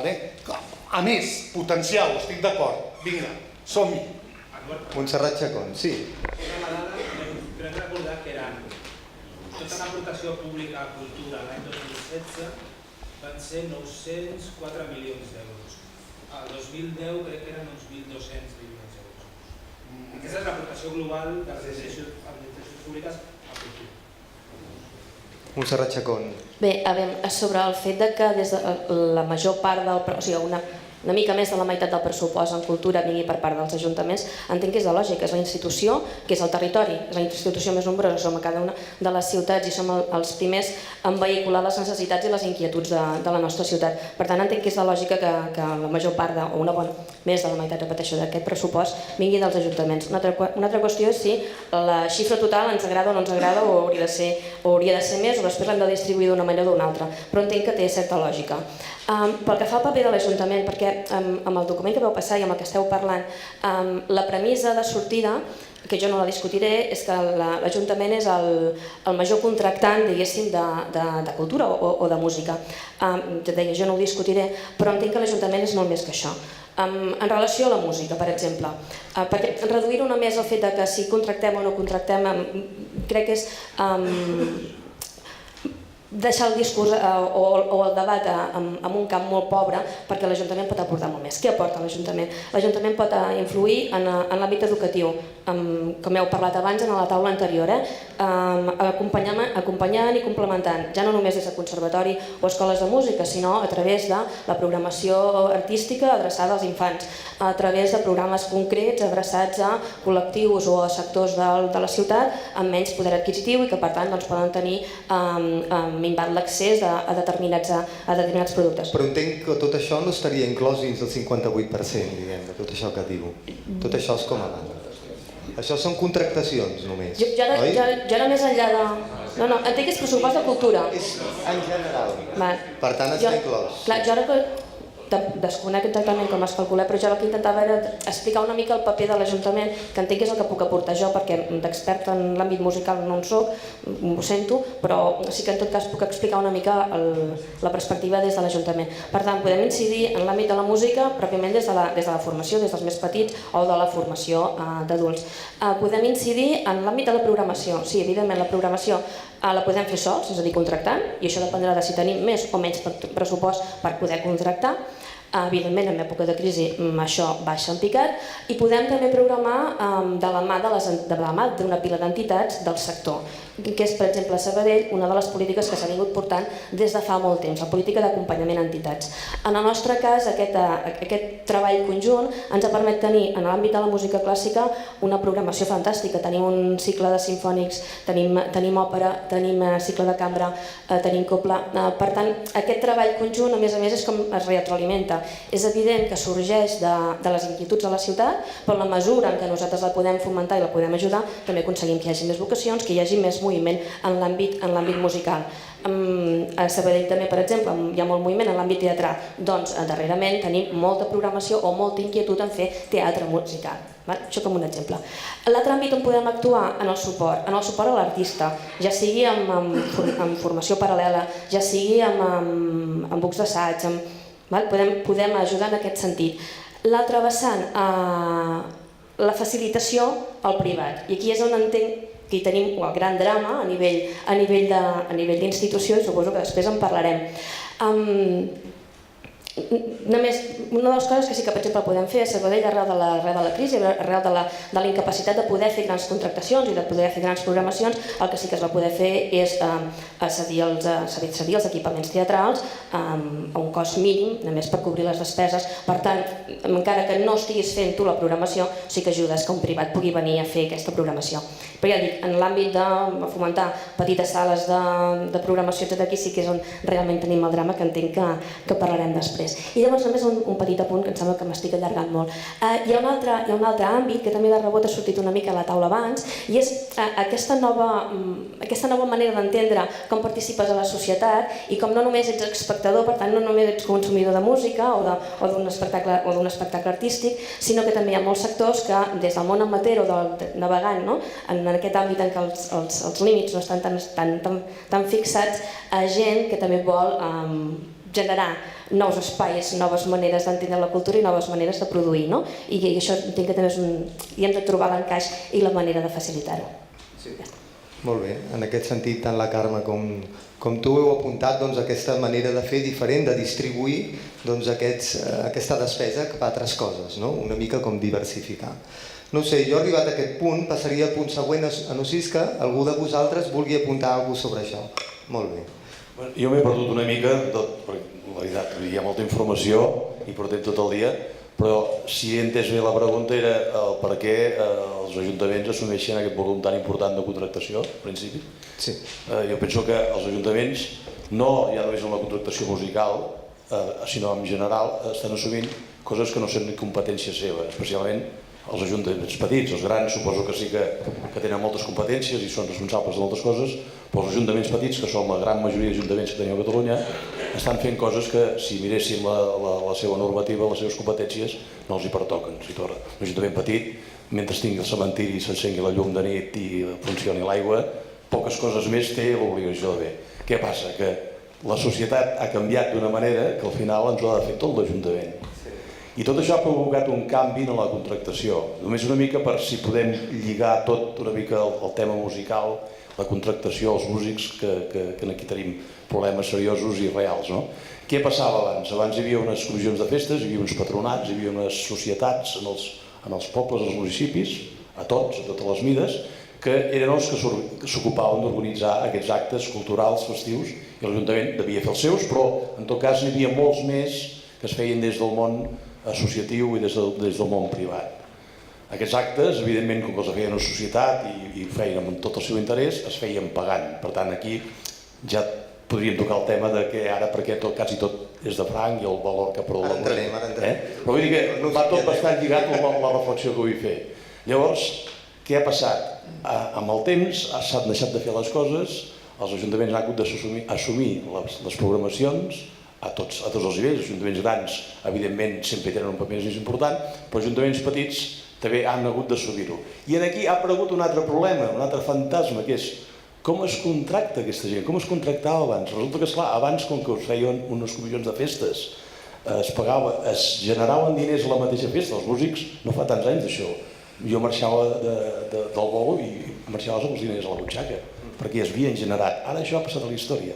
més, potencial, estic d'acord. Vinga, som-hi. Montserrat Chacón, sí. Una dada, crec recordar que eren tota l'aportació pública a cultura l'any 2016 van ser 904 milions d'euros. El 2010 crec que eren uns 1.200 milions d'euros. Aquesta és l'aportació global de les administracions públiques a cultura. Montserrat Chacón. Bé, sobre el fet que des de la major part del... O sigui, una mica més de la meitat del pressupost en cultura vingui per part dels ajuntaments, entenc que és de lògica, és la institució, que és el territori, és la institució més nombrosa, som a cada una de les ciutats i som els primers en vehicular les necessitats i les inquietuds de la nostra ciutat. Per tant, entenc que és de lògica que la major part, o una bona, més de la meitat, repeteixo, d'aquest pressupost vingui dels ajuntaments. Una altra qüestió és si la xifra total ens agrada o no ens agrada o hauria de ser més o després l'hem de distribuir d'una manera o d'una altra, però entenc que té certa lògica. Pel que fa al paper de l'Ajuntament, perquè amb el document que vau passar i amb el que esteu parlant, la premissa de sortida, que jo no la discutiré, és que l'Ajuntament és el major contractant, diguéssim, de cultura o de música. Jo no ho discutiré, però entenc que l'Ajuntament és molt més que això. En relació a la música, per exemple, perquè reduir una més el fet que si contractem o no contractem, crec que és deixar el discurs o el debat en un camp molt pobre, perquè l'Ajuntament pot aportar molt més. Què aporta l'Ajuntament? L'Ajuntament pot influir en l'àmbit educatiu, com heu parlat abans en la taula anterior, acompanyant i complementant, ja no només des de conservatori o escoles de música, sinó a través de la programació artística adreçada als infants, a través de programes concrets adreçats a col·lectius o a sectors de la ciutat amb menys poder adquisitiu i que per tant poden tenir minvat l'accés a determinats productes. Però entenc que tot això no estaria inclòs dins del 58%, diguem, de tot això que diu. Tot això és com a banda. Això són contractacions només, oi? Jo era més enllà de... No, entenc que és pressupost de cultura. És en general. Per tant està inclòs. Clar, jo ara que desconec exactament com es calcula, però jo el que intentava era explicar una mica el paper de l'Ajuntament, que entenc que és el que puc aportar jo, perquè d'expert en l'àmbit musical no en soc, ho sento, però sí que en tot cas puc explicar una mica la perspectiva des de l'Ajuntament. Per tant, podem incidir en l'àmbit de la música pròpiament des de la formació, des dels més petits, o de la formació d'adults. Podem incidir en l'àmbit de la programació. Sí, evidentment, la programació la podem fer sols, és a dir, contractant, i això dependrà de si tenim més o menys pressupost per poder contractar. Evidentment, en època de crisi això baixa en picat i podem també programar de la mà d'una pila d'entitats del sector, que és, per exemple, a Sabadell, una de les polítiques que s'ha vingut portant des de fa molt temps, la política d'acompanyament a entitats. En el nostre cas, aquest treball conjunt ens ha permès tenir, en l'àmbit de la música clàssica, una programació fantàstica. Tenim un cicle de simfònics, tenim òpera, tenim cicle de cambra, tenim copla. Per tant, aquest treball conjunt, a més, és com es retroalimenta. És evident que sorgeix de les inquietuds de la ciutat, però en la mesura en què nosaltres la podem fomentar i la podem ajudar, també aconseguim que hi hagi més vocacions, que hi hagi més moviment en l'àmbit musical. A Sabadell també, per exemple, hi ha molt moviment en l'àmbit teatral. Doncs darrerament tenim molta programació o molta inquietud en fer teatre musical. Això com un exemple. L'altre àmbit on podem actuar, en el suport a l'artista, ja sigui amb formació paral·lela, ja sigui amb bucs d'assaig, podem ajudar en aquest sentit. L'altre vessant, la facilitació al privat. I aquí és on entenc que hi tenim el gran drama a nivell d'institució i suposo que després en parlarem. Només una de les coses que sí que, per exemple, podem fer a Sabadell arrel de la crisi, arrel de la incapacitat de poder fer grans contractacions i de poder fer grans programacions, el que sí que es va poder fer és cedir els equipaments teatrals a un cost mínim, només per cobrir les despeses. Per tant, encara que no estiguis fent tu la programació, sí que ajudes que un privat pugui venir a fer aquesta programació. Però ja dic, en l'àmbit de fomentar petites sales de programació, tot aquí sí que és on realment tenim el drama, que entenc que parlarem després. I llavors només un petit apunt, que em sembla que m'estic allargant molt. Hi ha un altre àmbit que també de rebot ha sortit una mica a la taula abans, i és aquesta nova manera d'entendre com participes a la societat i com no només ets espectador, per tant no només ets consumidor de música o d'un espectacle artístic, sinó que també hi ha molts sectors que des del món amateur o del navegant, en aquest àmbit en què els límits no estan tan fixats, a gent que també vol generar nous espais, noves maneres d'entendre la cultura i noves maneres de produir. I això entenc que també hi hem de trobar l'encaix i la manera de facilitar-ho. Molt bé, en aquest sentit tant la Carme com tu heu apuntat aquesta manera de fer diferent, de distribuir aquesta despesa cap a altres coses, una mica com diversificar. No ho sé, jo arribat a aquest punt passaria al punt següent, a no ser que algú de vosaltres vulgui apuntar alguna cosa sobre això. Molt bé. Jo m'he perdut una mica, perquè la veritat, hi ha molta informació i portem tot el dia, però si he entès bé la pregunta era el per què els ajuntaments assumeixen aquest volum tan important de contractació, al principi. Sí. Jo penso que els ajuntaments, no ja només en la contractació musical, sinó en general, estan assumint coses que no són competència seva, especialment els ajuntaments petits. Els grans suposo que sí que tenen moltes competències i són responsables de moltes coses, però els ajuntaments petits, que són la gran majoria d'ajuntaments que tenim a Catalunya, estan fent coses que, si miréssim la seva normativa, les seves competències, no els hi pertoquen. Un ajuntament petit, mentre tingui el cementiri i s'encengui la llum de nit i funcioni l'aigua, poques coses més té l'obligació de fer. Què passa? Que la societat ha canviat d'una manera que al final ens ho ha de fer tot l'Ajuntament. I tot això ha provocat un canvi en la contractació. Només una mica per si podem lligar tot una mica el tema musical, la contractació, els músics, que aquí tenim problemes seriosos i reals. Què passava abans? Abans hi havia unes comissions de festes, hi havia uns patronats, hi havia unes societats en els pobles, als municipis, a totes les mides, que eren els que s'ocupaven d'organitzar aquests actes culturals, festius, i l'Ajuntament devia fer els seus, però en tot cas n'hi havia molts més que es feien des del món associatiu i des del món privat. Aquests actes, evidentment, com que els feien una societat i ho feien amb tot el seu interès, es feien pagant. Per tant, aquí ja podríem tocar el tema de que ara, perquè quasi tot és de franc i el valor que perdó. Ara entrarem. Però vull dir que va tot bastant lligat amb la reflexió que vull fer. Llavors, què ha passat? Amb el temps s'han deixat de fer les coses, els ajuntaments han hagut d'assumir les programacions a tots els nivells. Ajuntaments grans, evidentment, sempre tenen un paper més important, però ajuntaments petits també han hagut d'assumir-ho. I aquí ha aparegut un altre problema, un altre fantasma, que és com es contracta aquesta gent, com es contractava abans. Resulta que, esclar, abans, com que us feien unes comissions de festes, es generaven diners a la mateixa festa. Els músics, no fa tants anys d'això, jo marxava del bolo i marxaves amb els diners a la butxaca, perquè es havien generat. Ara això ha passat a la història.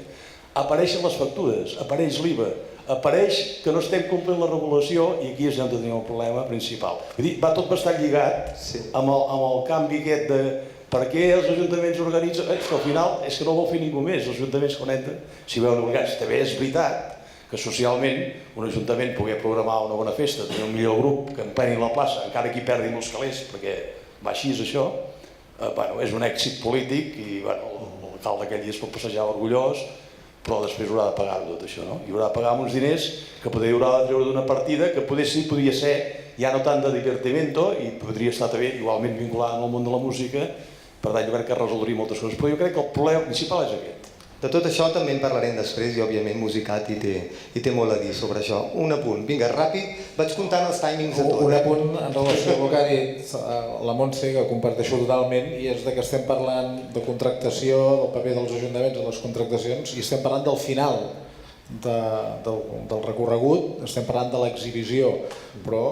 apareixen les factures, apareix l'IVA, apareix que no estem complint la regulació i aquí és on tenim el problema principal. Vull dir, va tot bastant lligat amb el canvi aquest de per què els ajuntaments organitzen... És que al final és que no vol fer ningú més, els ajuntaments quan entren s'hi veuen obligats. També és veritat que socialment un ajuntament poder programar una bona festa, tenir un millor grup que empreni la plaça, encara que hi perdin els calés, perquè va així és això, és un èxit polític i l'alcalde aquell dia es pot passejar orgullós, però després haurà de pagar tot això, no? I haurà de pagar uns diners que haurà de treure d'una partida que podria ser ja no tant de divertimento i podria estar també igualment vinculada amb el món de la música. Per tant, jo crec que resoldria moltes coses, però jo crec que el problema principal és aquest. De tot això també en parlarem després i òbviament Musicat hi té molt a dir sobre això. Un apunt, vinga, ràpid, vaig comptant els timings de tot. Un apunt en relació amb el que ha dit la Montse, que comparteixo totalment, i és que estem parlant de contractació, del paper dels ajuntaments en les contractacions, i estem parlant del final del recorregut, estem parlant de l'exhibició, però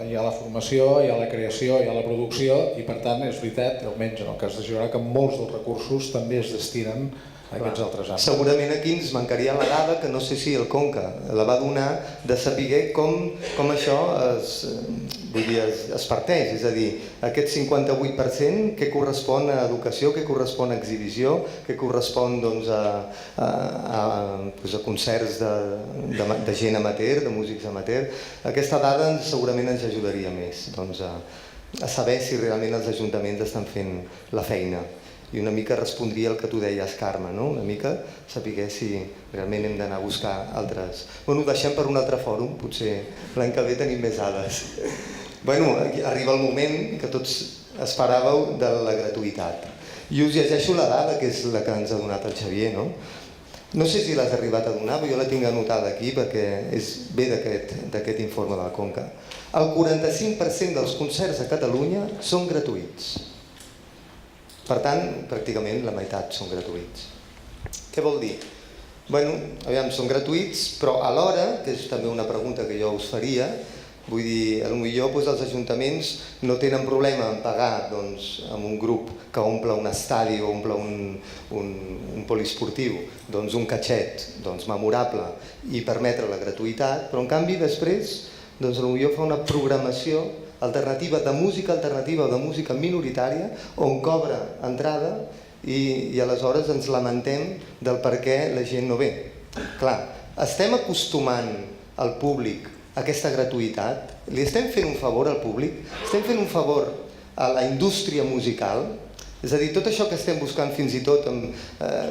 hi ha la formació, hi ha la creació, hi ha la producció, i per tant és veritat, almenys en el cas de Girona, que molts dels recursos també es destinen a aquests altres àmbits. Segurament aquí ens mancaria la dada, que no sé si el Conca la va donar, de saber com això es parteix, és a dir, aquest 58% que correspon a educació, que correspon a exhibició, que correspon a concerts de gent amateur, de músics amateur. Aquesta dada segurament ens ajudaria més a saber si realment els ajuntaments estan fent la feina. I una mica respondria el que tu deies, Carme, no? Una mica saber si realment hem d'anar a buscar altres... Bueno, ho deixem per un altre fòrum, potser l'any que ve tenim més dades. Bueno, arriba el moment que tots esperàveu de la gratuïtat. I us llegeixo la dada, que és la que ens ha donat el Xavier, no? No sé si l'has arribat a donar, però jo la tinc anotada aquí perquè ve d'aquest informe de la Conca. El 45% dels concerts a Catalunya són gratuïts. Per tant, pràcticament la meitat són gratuïts. Què vol dir? Bueno, aviam, són gratuïts, però alhora, que és també una pregunta que jo us faria, vull dir, potser els ajuntaments no tenen problema en pagar amb un grup que omple un estadi o omple un poliesportiu, un catxet memorable i permetre la gratuïtat, però en canvi després potser fa una programació alternativa de música minoritària on cobra entrada i aleshores ens lamentem del per què la gent no ve. Clar, estem acostumant al públic a aquesta gratuïtat? Li estem fent un favor al públic? Estem fent un favor a la indústria musical? És a dir, tot això que estem buscant fins i tot amb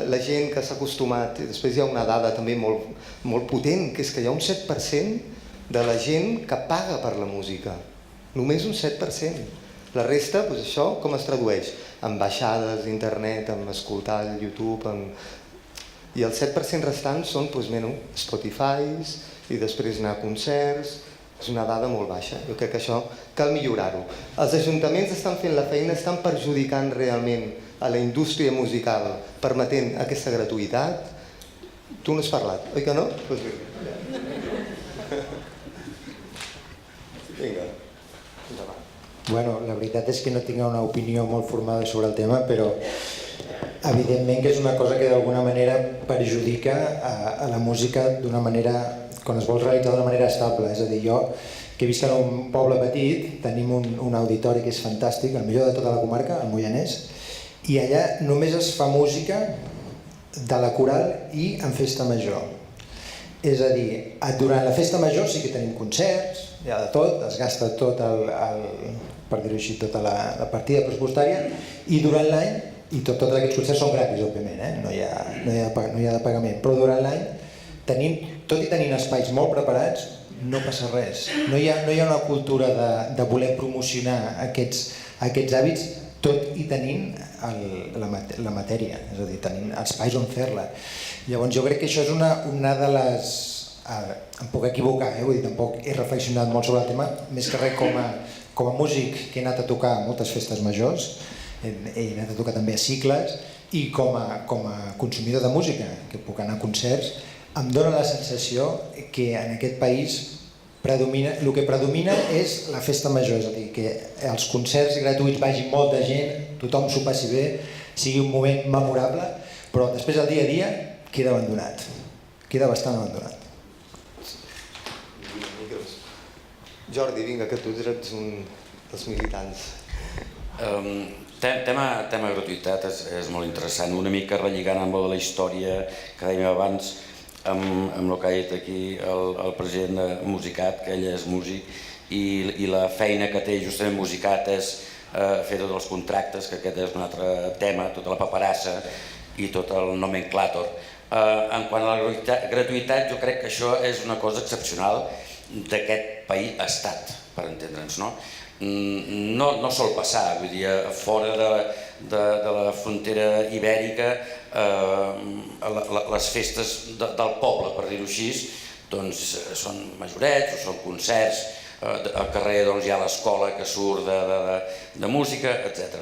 la gent que s'ha acostumat, i després hi ha una dada també molt potent, que és que hi ha un 7% de la gent que paga per la música. Només un 7%. La resta, això com es tradueix? En baixades d'internet, en escoltar el YouTube, i el 7% restant són Spotify i després anar a concerts. És una dada molt baixa. Jo crec que això cal millorar-ho. Els ajuntaments estan fent la feina, estan perjudicant realment a la indústria musical permetent aquesta gratuïtat. Tu no has parlat, oi que no? Vinga. Bueno, la veritat és que no tinc una opinió molt formada sobre el tema, però evidentment que és una cosa que d'alguna manera perjudica a la música d'una manera, quan es vol realitzar d'una manera estable. És a dir, jo que visc en un poble petit, tenim un auditori que és fantàstic, el millor de tota la comarca, el Moianès, i allà només es fa música de la coral i en festa major. És a dir, durant la festa major sí que tenim concerts, hi ha de tot, es gasta tot per dir-ho així, tota la partida pressupostària, i durant l'any, i tots aquests concerts són gratis, òbviament, no hi ha de pagament, però durant l'any, tot i tenint espais molt preparats, no passa res. No hi ha una cultura de voler promocionar aquests hàbits, tot i tenint la matèria, és a dir, tenint espais on fer-la. Llavors jo crec que això és una de les... Em puc equivocar, vull dir, tampoc he reflexionat molt sobre el tema, més que res com a músic que he anat a tocar a moltes festes majors, he anat a tocar també a cicles, i com a consumidor de música, que puc anar a concerts, em dóna la sensació que en aquest país el que predomina és la festa major, és a dir, que els concerts gratuïts vagi molta gent, tothom s'ho passi bé, sigui un moment memorable, però després el dia a dia queda abandonat. queda bastant abandonat. Jordi, vinga, que tu ets un dels militants. Tema gratuïtat és molt interessant, una mica relligant amb la història que dèiem abans, amb el que ha dit aquí el president Musicat, que ell és músic, i la feina que té justament Musicat és fer tots els contractes, que aquest és un altre tema, tota la paperassa i tot el nomenclàtor. En quant a la gratuïtat, jo crec que això és una cosa excepcional d'aquest país-estat, per entendre'ns, no? No sol passar, vull dir, fora de la frontera ibèrica, les festes del poble, per dir-ho així, doncs són majorets o són concerts, al carrer hi ha l'escola que surt de música, etc.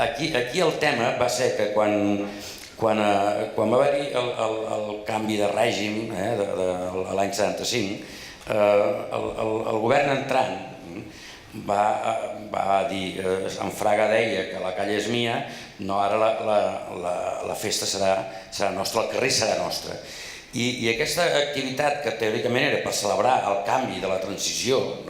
Aquí el tema va ser que quan va haver-hi el canvi de règim l'any 75, el govern entrant va dir, en Fraga deia que la calle és mia, no, ara la festa serà nostra, el carrer serà nostre. I aquesta activitat que teòricament era per celebrar el canvi de la transició,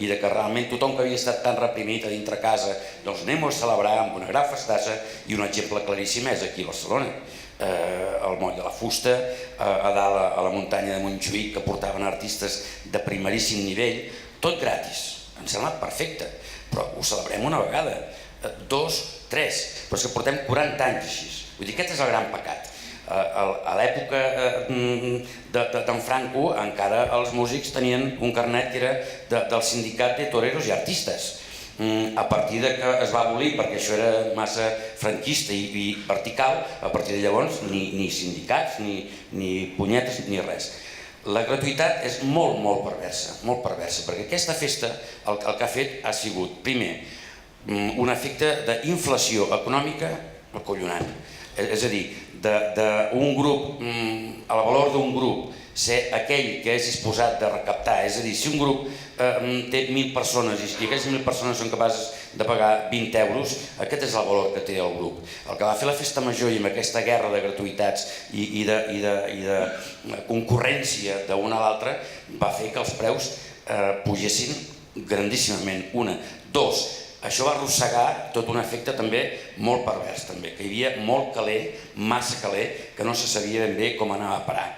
i que realment tothom que havia estat tan reprimit a dintre casa, doncs anem a celebrar amb una gran festassa, i un exemple claríssim és aquí a Barcelona, el Moll de la Fusta, a dalt a la muntanya de Montjuïc, que portaven artistes de primeríssim nivell, tot gratis, em sembla perfecte, però ho celebrem una vegada, 2, 3, però és que portem 40 anys així, vull dir, aquest és el gran pecat. A l'època d'en Franco encara els músics tenien un carnet que era del sindicat de toreros i artistes. A partir que es va abolir, perquè això era massa franquista i vertical, a partir de llavors ni sindicats, ni punyetes, ni res. La gratuïtat és molt perversa, perquè aquesta festa el que ha fet ha sigut, primer, un efecte d'inflació econòmica acollonant. És a dir, d'un grup, el valor d'un grup, ser aquell que és disposat de recaptar, és a dir, si un grup té 1.000 persones i aquelles 1.000 persones són capaces de pagar 20 euros, aquest és el valor que té el grup. El que va fer la festa major i amb aquesta guerra de gratuïtats i de concurrència d'una a l'altra va fer que els preus pugessin grandíssimament, una. Dos, això va arrossegar tot un efecte també molt pervers, també, que hi havia molt caler, massa caler, que no se sabia ben bé com anava a parar.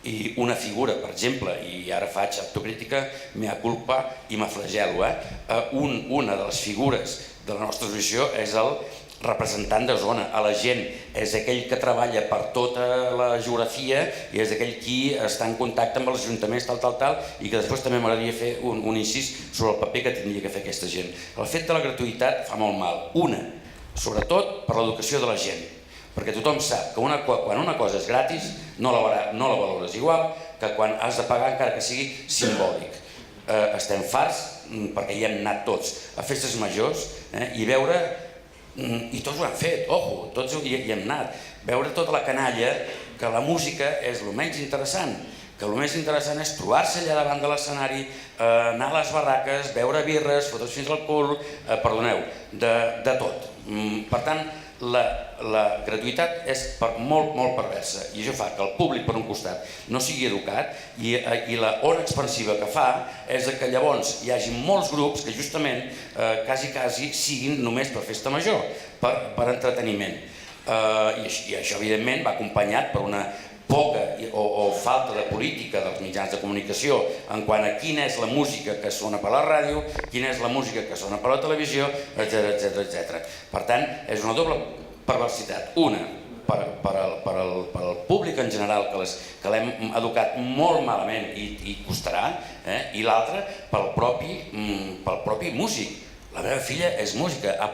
I una figura, per exemple, i ara faig autocrítica, mea culpa i me flagelo, una de les figures de la nostra associació és el representant de zona. A la gent és aquell que treballa per tota la geografia i és aquell qui està en contacte amb els ajuntaments, tal, i que després també m'agradaria fer un incís sobre el paper que tindria que fer aquesta gent. El fet de la gratuïtat fa molt mal. Una, sobretot per l'educació de la gent, perquè tothom sap que quan una cosa és gratis no la valores igual que quan has de pagar encara que sigui simbòlic. Estem farts, perquè hi hem anat tots a festes majors i veure, i tots ho han fet, ojo, tots hi hem anat, veure tota la canalla que la música és el menys interessant, que el més interessant és trobar-se allà davant de l'escenari, anar a les barraques, beure birres, fotre's fins al cul, perdoneu, de tot. Per tant, la gratuïtat és molt perversa i això fa que el públic per un costat no sigui educat i la ona expansiva que fa és que llavors hi hagi molts grups que justament quasi siguin només per festa major, per entreteniment, i això evidentment va acompanyat per una poca o falta de política dels mitjans de comunicació en quant a quina és la música que sona per la ràdio, quina és la música que sona per la televisió, etc. Per tant, és una doble perversitat. Una, per al públic en general, que l'hem educat molt malament i costarà, i l'altra pel propi músic. La meva filla és música, ha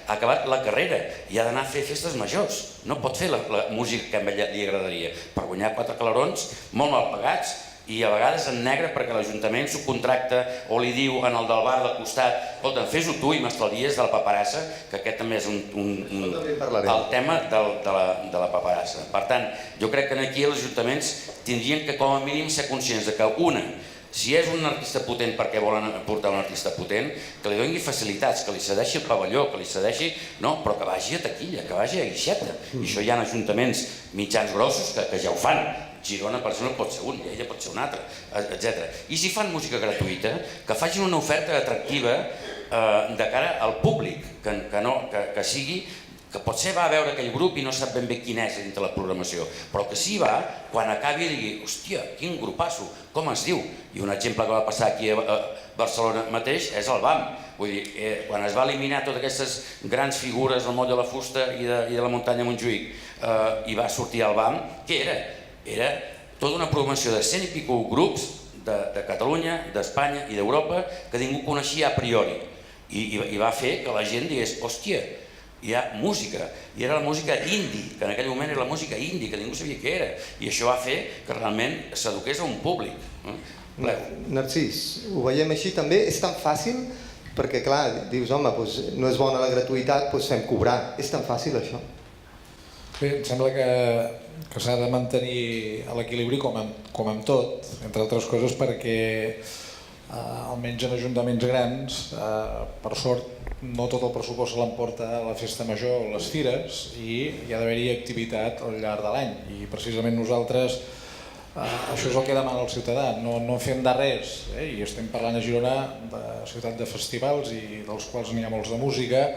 acabat la carrera i ha d'anar a fer festes majors. No pot fer la música que a ell li agradaria, per guanyar 4 calarons molt mal pagats i a vegades en negre perquè l'Ajuntament subcontracta o li diu en el del bar del costat escolta, fes-ho tu i m'estalvies de la paperassa, que aquest també és el tema de la paperassa. Per tant, jo crec que aquí els ajuntaments tindrien que com a mínim ser conscients que una, Si és un artista potent perquè volen portar un artista potent, que li doni facilitats, que li cedeixi el pavelló, que li cedeixi... No, però que vagi a taquilla, que vagi a guixeta. I això hi ha ajuntaments mitjans grossos que ja ho fan. Girona, per exemple, pot ser un, Lleida pot ser un altre, etc. I si fan música gratuïta, que facin una oferta atractiva de cara al públic, que sigui... que potser va a veure aquell grup i no sap ben bé quin és dintre la programació, però que sí va, quan acabi digui, hòstia, quin grupasso, com es diu? I un exemple que va passar aquí a Barcelona mateix és el BAM. Vull dir, quan es va eliminar totes aquestes grans figures del moll de la fusta i de la muntanya Montjuïc i va sortir el BAM, què era? Era tota una programació de 100 i pico grups de Catalunya, d'Espanya i d'Europa que ningú coneixia a priori i va fer que la gent digués, hòstia, hi ha música, i era la música indie, que en aquell moment era la música indie, que ningú sabia què era, i això va fer que realment s'eduqués a un públic. Narcís, ho veiem així també? És tan fàcil? Perquè clar, dius, home, no és bona la gratuïtat, doncs fem cobrar. És tan fàcil això? Bé, em sembla que s'ha de mantenir l'equilibri com amb tot, entre altres coses perquè almenys en ajuntaments grans, per sort, no tot el pressupost se l'emporta a la festa major o les fires i hi ha d'haver-hi activitat al llarg de l'any i precisament nosaltres això és el que demana el ciutadà, no fem de res i estem parlant a Girona de ciutat de festivals i dels quals n'hi ha molts de música,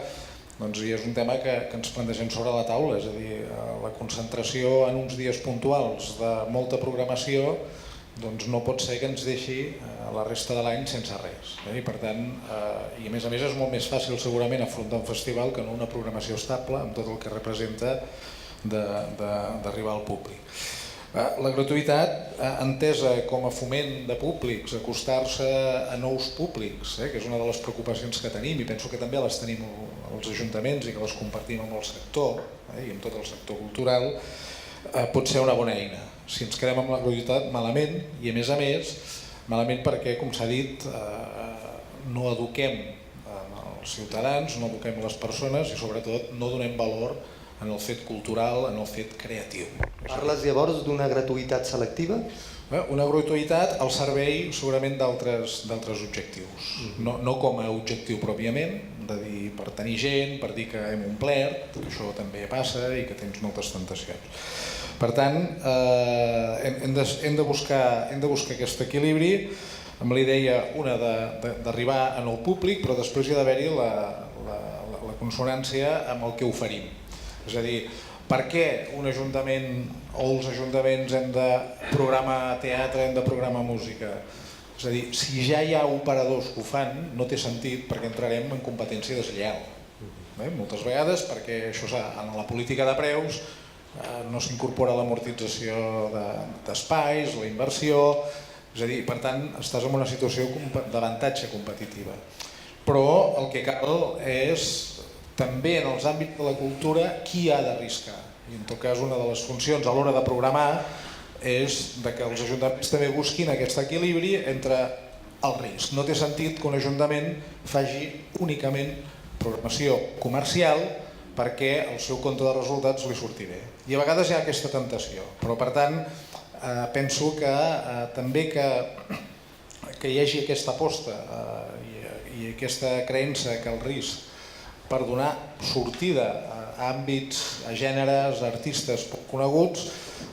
doncs és un tema que ens plantegem sobre la taula, és a dir, la concentració en uns dies puntuals de molta programació doncs no pot ser que ens deixi la resta de l'any sense res. I per tant, i a més és molt més fàcil segurament afrontar un festival que no una programació estable amb tot el que representa d'arribar al públic. La gratuïtat entesa com a foment de públics, acostar-se a nous públics, que és una de les preocupacions que tenim i penso que també les tenim els ajuntaments i que les compartim amb el sector i amb tot el sector cultural, pot ser una bona eina. Si ens quedem amb la gratuïtat, malament, i a més malament perquè, com s'ha dit, no eduquem els ciutadans, no eduquem les persones i sobretot no donem valor en el fet cultural, en el fet creatiu. Parles llavors d'una gratuïtat selectiva? Una gratuïtat al servei segurament d'altres objectius, no com a objectiu pròpiament, de dir per tenir gent, per dir que hem omplert, que això també passa i que tens moltes tentacions. Per tant, hem de buscar aquest equilibri amb la idea, una, d'arribar al públic, però després hi ha d'haver-hi la consonància amb el que oferim. És a dir, per què un ajuntament o els ajuntaments hem de programar teatre, hem de programar música? És a dir, si ja hi ha operadors que ho fan, no té sentit perquè entrarem en competència deslleial. Moltes vegades perquè això en la política de preus no s'incorpora l'amortització d'espais, la inversió, és a dir, per tant, estàs en una situació d'avantatge competitiva. Però el que cal és, també en els àmbits de la cultura, qui ha d'arriscar. I en tot cas, una de les funcions a l'hora de programar és que els ajuntaments també busquin aquest equilibri entre el risc. No té sentit que un ajuntament faci únicament programació comercial perquè el seu compte de resultats li surti bé. I a vegades hi ha aquesta tentació, però per tant penso que també que hi hagi aquesta aposta i aquesta creença que el risc per donar sortida a àmbits, a gèneres, a artistes poc coneguts,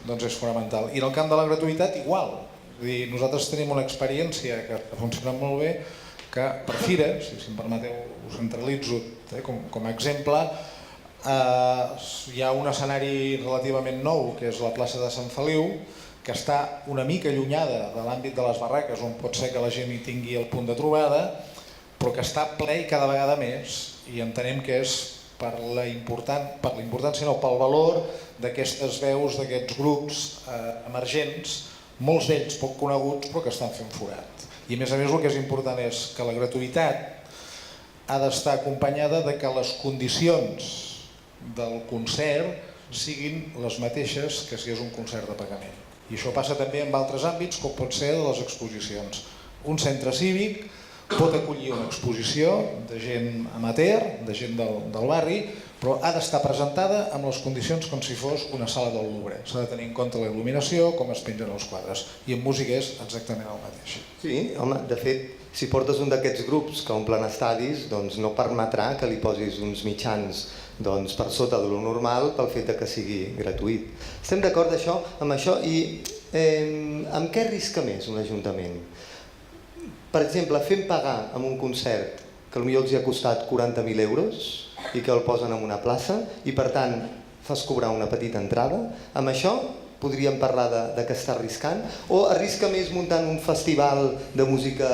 doncs és fonamental. I en el camp de la gratuïtat igual. És a dir, nosaltres tenim una experiència que ha funcionat molt bé, que per fires, si em permeteu ho centralitzo com a exemple, hi ha un escenari relativament nou, que és la plaça de Sant Feliu, que està una mica allunyada de l'àmbit de les barraques, on pot ser que la gent hi tingui el punt de trobada, però que està ple i cada vegada més, i entenem que és per la importància, no, pel valor d'aquestes veus, d'aquests grups emergents, molts d'ells poc coneguts, però que estan fent forat. I a més el que és important és que la gratuïtat ha d'estar acompanyada de que les condicions del concert siguin les mateixes que si és un concert de pagament. I això passa també en altres àmbits, com pot ser de les exposicions. Un centre cívic pot acollir una exposició de gent amateur, de gent del barri, però ha d'estar presentada amb les condicions com si fos una sala del Louvre. S'ha de tenir en compte la il·luminació, com es pengen els quadres. I en música és exactament el mateix. Sí, home, de fet, si portes un d'aquests grups que omplen estadis, doncs no permetrà que li posis uns mitjans per sota de lo normal pel fet que sigui gratuït. Estem d'acord amb això i amb què arrisca més un ajuntament? Per exemple, fent pagar amb un concert que potser els ha costat 40.000 euros i que el posen en una plaça i per tant fas cobrar una petita entrada, amb això podríem parlar de que està arriscant o arrisca més muntant un festival de música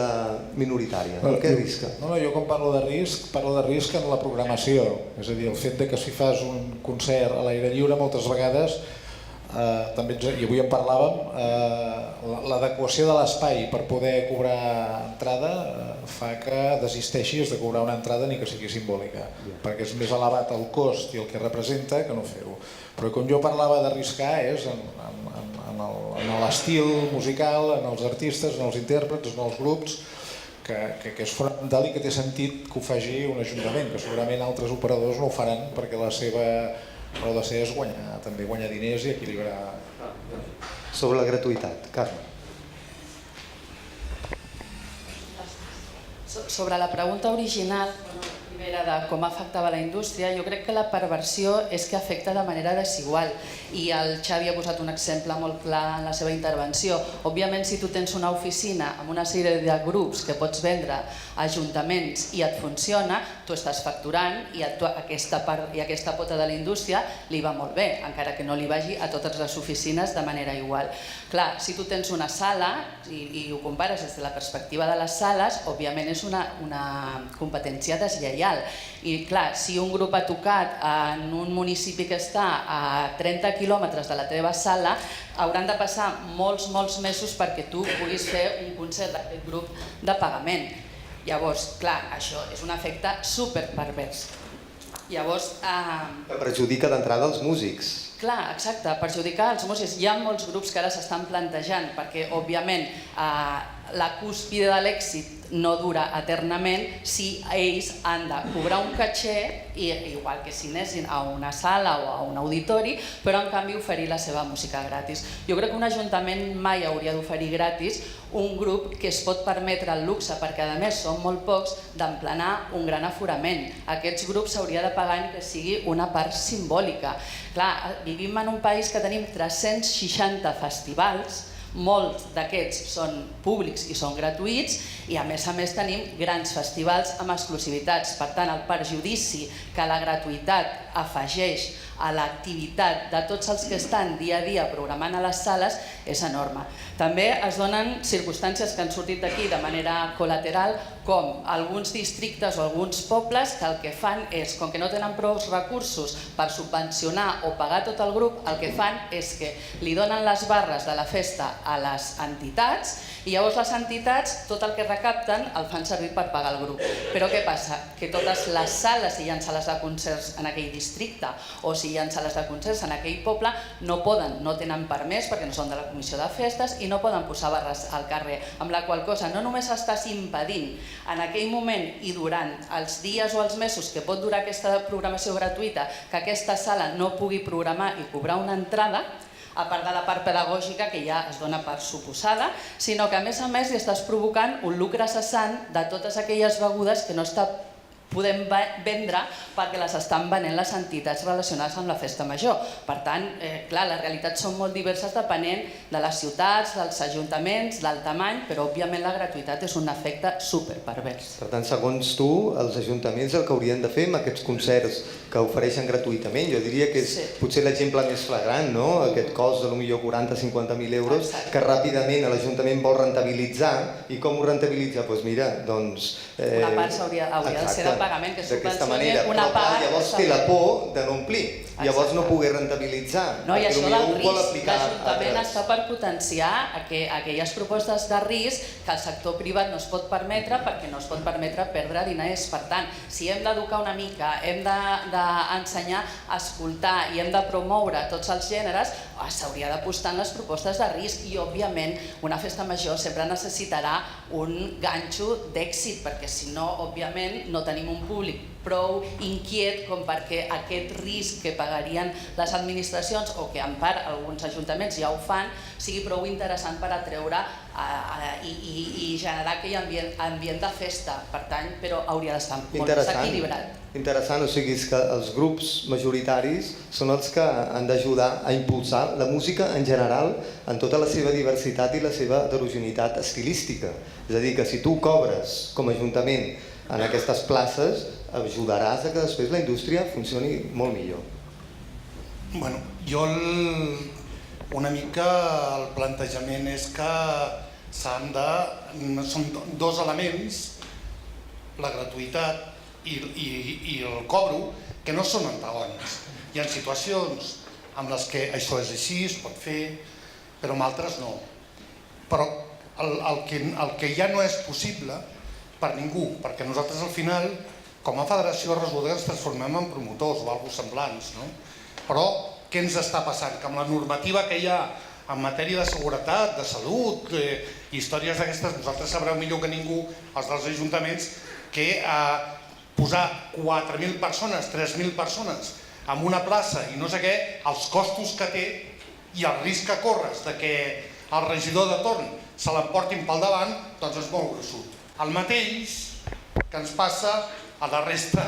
minoritària? Amb què arrisca? No, jo quan parlo de risc en la programació, és a dir, el fet que si fas un concert a l'aire lliure moltes vegades també, i avui en parlàvem, l'adequació de l'espai per poder cobrar entrada fa que desisteixis de cobrar una entrada ni que sigui simbòlica, perquè és més elevat el cost i el que representa que no fer-ho. Però com jo parlava d'arriscar és en l'estil musical, en els artistes, en els intèrprets, en els grups, que és fonamental i que té sentit que ho faci un ajuntament, que segurament altres operadors no ho faran perquè la seva raó de ser és també guanyar diners i equilibrar. Sobre la gratuïtat, Carme. Sobre la pregunta original, primera de com afectava la indústria, jo crec que la perversió és que afecta de manera desigual i el Xavi ha posat un exemple molt clar en la seva intervenció. Òbviament, si tu tens una oficina amb una sèrie de grups que pots vendre a ajuntaments i et funciona, tu estàs facturant i aquesta pota de la indústria li va molt bé, encara que no li vagi a totes les oficines de manera igual. Clar, si tu tens una sala i ho compares des de la perspectiva de les sales, òbviament és una competència deslleial. I clar, si un grup ha tocat en un municipi que està a 30 quilòmetres de la teva sala, hauran de passar molts mesos perquè tu puguis fer un concert d'aquest grup de pagament. Llavors, clar, això és un efecte superpervers. Llavors... Que perjudica d'entrada els músics. Clar, exacte, perjudicar els músics. Hi ha molts grups que ara s'estan plantejant perquè, òbviament, la cúspide de l'èxit no dura eternament si ells han de cobrar un caché, igual que si anessin a una sala o a un auditori, però en canvi oferir la seva música gratis. Jo crec que un ajuntament mai hauria d'oferir gratis un grup que es pot permetre el luxe, perquè a més són molt pocs, d'emplenar un gran aforament. Aquests grups s'hauria de pagar ni que sigui una part simbòlica. Clar, vivim en un país que tenim 360 festivals, molts d'aquests són públics i són gratuïts i a més tenim grans festivals amb exclusivitats. Per tant, el perjudici que la gratuïtat afegeix a l'activitat de tots els que estan dia a dia programant a les sales és enorme. També es donen circumstàncies que han sortit d'aquí de manera col·lateral, com alguns districtes o alguns pobles que el que fan és, com que no tenen prou recursos per subvencionar o pagar tot el grup, el que fan és que li donen les barres de la festa a les entitats i llavors les entitats tot el que recapten el fan servir per pagar el grup. Però què passa? Que totes les sales, si hi ha sales de concerts en aquell districte o si hi ha sales de concerts en aquell poble, no poden, no tenen permès perquè no són de la comissió de festes i no poden posar barres al carrer, amb la qual cosa no només estàs impedint en aquell moment i durant els dies o els mesos que pot durar aquesta programació gratuïta que aquesta sala no pugui programar i cobrar una entrada, a part de la part pedagògica que ja es dona per suposada, sinó que a més hi estàs provocant un lucre cessant de totes aquelles begudes que no podem vendre perquè les estan venent les entitats relacionades amb la festa major. Per tant, clar, les realitats són molt diverses depenent de les ciutats, dels ajuntaments, del tamany, però òbviament la gratuïtat és un efecte superpervers. Per tant, segons tu, els ajuntaments el que haurien de fer amb aquests concerts que ofereixen gratuïtament, jo diria que és potser l'exemple més flagrant, no? Aquest cost de potser 40-50.000 euros que ràpidament l'Ajuntament vol rentabilitzar. I com ho rentabilitza? Doncs mira, una part hauria de ser de pagament, que subvencioni una part... Llavors té la por de no omplir, llavors no poder rentabilitzar. No, i això del risc, l'Ajuntament està per potenciar aquelles propostes de risc que el sector privat no es pot permetre perquè no es pot permetre perdre diners. Per tant, si hem d'educar una mica, hem d'ensenyar a escoltar i hem de promoure tots els gèneres, s'hauria d'apostar en les propostes de risc i, òbviament, una festa major sempre necessitarà un ganxo d'èxit, perquè si no, òbviament, no tenim un públic prou inquiet com perquè aquest risc que pagarien les administracions o que en part alguns ajuntaments ja ho fan sigui prou interessant per atreure i generar aquell ambient de festa. Per tant, però hauria d'estar molt més equilibrat. Interessant, o sigui, és que els grups majoritaris són els que han d'ajudar a impulsar la música en general en tota la seva diversitat i la seva heterogeneïtat estilística. És a dir, que si tu cobres com a ajuntament en aquestes places, ajudaràs a que després la indústria funcioni molt millor. Bueno, jo una mica el plantejament és que són dos elements, la gratuïtat i el cobro, que no són antagònics. Hi ha situacions en les que això és així, es pot fer, però en altres no. Però el que ja no és possible per ningú, perquè nosaltres al final, com a federació, resulta que ens transformem en promotors o alguna cosa semblants, no? Però què ens està passant? Que amb la normativa que hi ha en matèria de seguretat, de salut, històries d'aquestes, vosaltres sabreu millor que ningú, els dels ajuntaments, que posar 4.000 persones, 3.000 persones en una plaça i no sé què, els costos que té i el risc que corres de que el regidor de torn se l'emportin pel davant, doncs és molt gruixut. El mateix que ens passa a la resta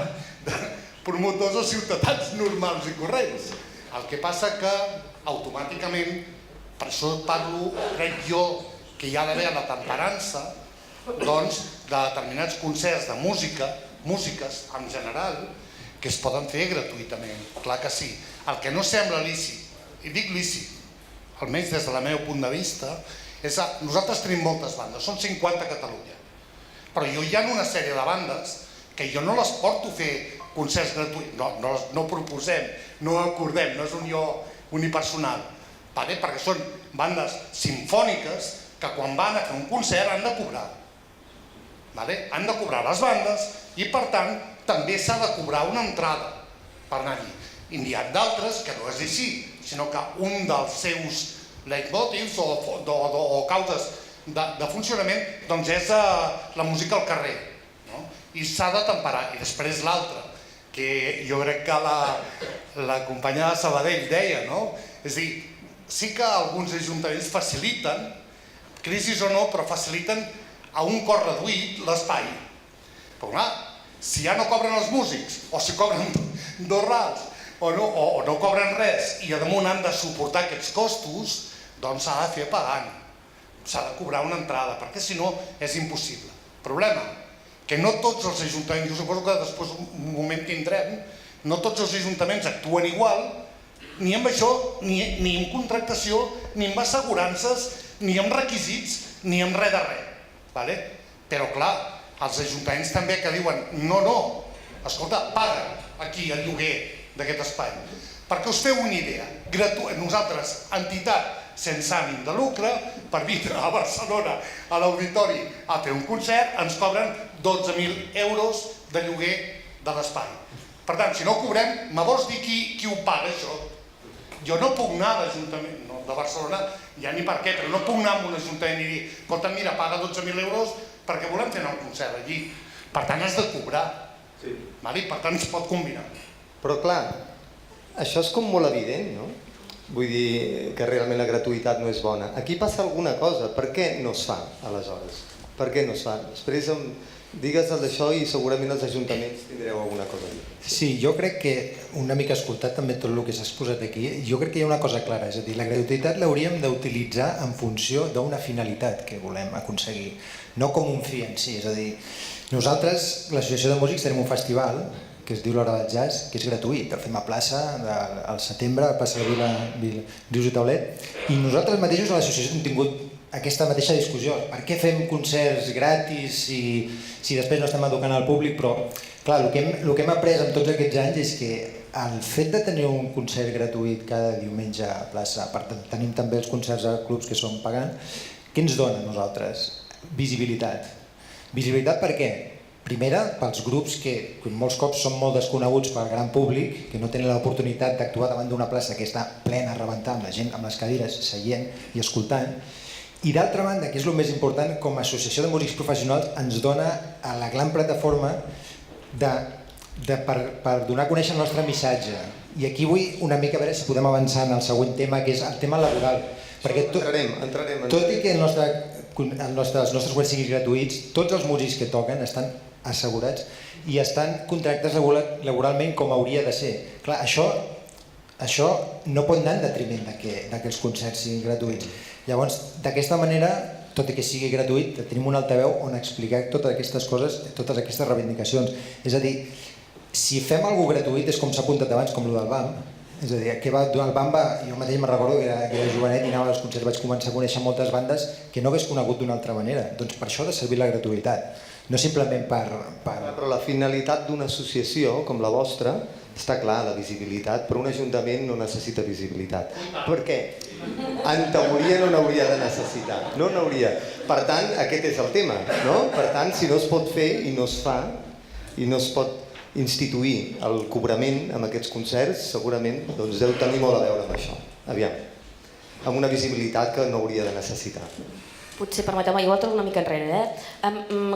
de promotors o ciutadans normals i corrents. El que passa que automàticament, per això parlo, crec jo, que hi ha d'haver la temperança doncs, de determinats concerts de músiques en general, que es poden fer gratuïtament, clar que sí. El que no sembla lícit, i dic lícit, almenys des del meu punt de vista, és que nosaltres tenim moltes bandes, són 50 a Catalunya, però hi ha una sèrie de bandes que jo no les porto a fer concerts gratuïts, no proposem, no acordem, no és un jo unipersonal, perquè són bandes simfòniques que quan van a fer un concert han de cobrar. Han de cobrar les bandes i per tant també s'ha de cobrar una entrada per anar-hi. I n'hi ha d'altres que no és així, sinó que un dels seus leitmotivs o causes de funcionament doncs és la música al carrer. I s'ha de temperar. I després l'altre, que jo crec que la companya de Sabadell deia, és a dir, sí que alguns ajuntaments faciliten, crisis o no, però faciliten a un cost reduït l'espai. Però clar, si ja no cobren els músics, o si cobren 2 rals, o no cobren res, i a damunt han de suportar aquests costos, doncs s'ha de fer pagant. S'ha de cobrar una entrada, perquè si no és impossible. Problema, que no tots els ajuntaments, jo suposo que després un moment tindrem, no tots els ajuntaments actuen igual, ni amb això, ni amb contractació, ni amb assegurances, ni amb requisits, ni amb res de res. Però clar, els ajuntaments també que diuen no, escolta, paga aquí el lloguer d'aquest espai. Perquè us feu una idea, nosaltres, entitat sense ànim de lucre, per vindre a Barcelona a l'auditori a fer un concert, ens cobren 12.000 euros de lloguer de l'espai. Per tant, si no cobrem, me vols dir qui ho paga això? Jo no puc anar a l'Ajuntament de Barcelona, ja ni per què, però no puc anar a un ajuntament i dir escolta, mira, paga 12.000 euros perquè volem fer un concert allí. Per tant, has de cobrar. Per tant, es pot combinar. Però clar, això és com molt evident, no? Vull dir que realment la gratuïtat no és bona. Aquí passa alguna cosa. Per què no es fa, aleshores? Per què no es fa? Després digues d'això i segurament els ajuntaments tindreu alguna cosa a dir. Sí, jo crec que, una mica escoltat també tot el que s'ha exposat aquí, jo crec que hi ha una cosa clara, és a dir, la gratuïtat l'hauríem d'utilitzar en funció d'una finalitat que volem aconseguir, no com un fi en si. És a dir, nosaltres, l'Associació de Músics, tenim un festival que es diu l'Hora del Jazz, que és gratuït, el fem a plaça, al setembre, a plaça de Rius i Taulet, i nosaltres mateixos a l'associació hem tingut aquesta mateixa discussió. Per què fem concerts gratis si després no estem educant al públic? Però, clar, el que hem après en tots aquests anys és que el fet de tenir un concert gratuït cada diumenge a plaça, tenim també els concerts a clubs que són pagant, què ens dona a nosaltres? Visibilitat. Visibilitat per què? Primera, pels grups que molts cops són molt desconeguts pel gran públic, que no tenen l'oportunitat d'actuar davant d'una plaça que està plena a rebentar, amb la gent amb les cadires seient i escoltant. I d'altra banda, que és el més important, com a associació de músics professionals ens dona a la gran plataforma per donar a conèixer el nostre missatge. I aquí vull una mica veure si podem avançar en el següent tema, que és el tema laboral. Perquè tot i que els nostres webs siguin gratuïts, tots els músics que toquen estan assegurats i estan contractes laboralment com hauria de ser. Clar, això no pot anar en detriment que els concerts siguin gratuïts. Llavors, d'aquesta manera, tot i que sigui gratuït, tenim un altaveu on explicar totes aquestes coses, totes aquestes reivindicacions. És a dir, si fem alguna cosa gratuït és com s'ha apuntat abans, com el del BAM. És a dir, el BAM jo mateix me'n recordo que era jovenet i anava als concerts, vaig començar a conèixer moltes bandes que no hagués conegut d'una altra manera. Doncs per això ha de servir la gratuïtat, no simplement per... Però la finalitat d'una associació com la vostra està clar, la visibilitat, però un ajuntament no necessita visibilitat. Per què? En teoria no n'hauria de necessitar, no n'hauria. Per tant, aquest és el tema, no? Per tant, si no es pot fer i no es fa, i no es pot instituir el cobrament amb aquests concerts, segurament deu tenir molt a veure amb això. Aviam, amb una visibilitat que no hauria de necessitar. Potser, permeteu-me, igual torno una mica enrere.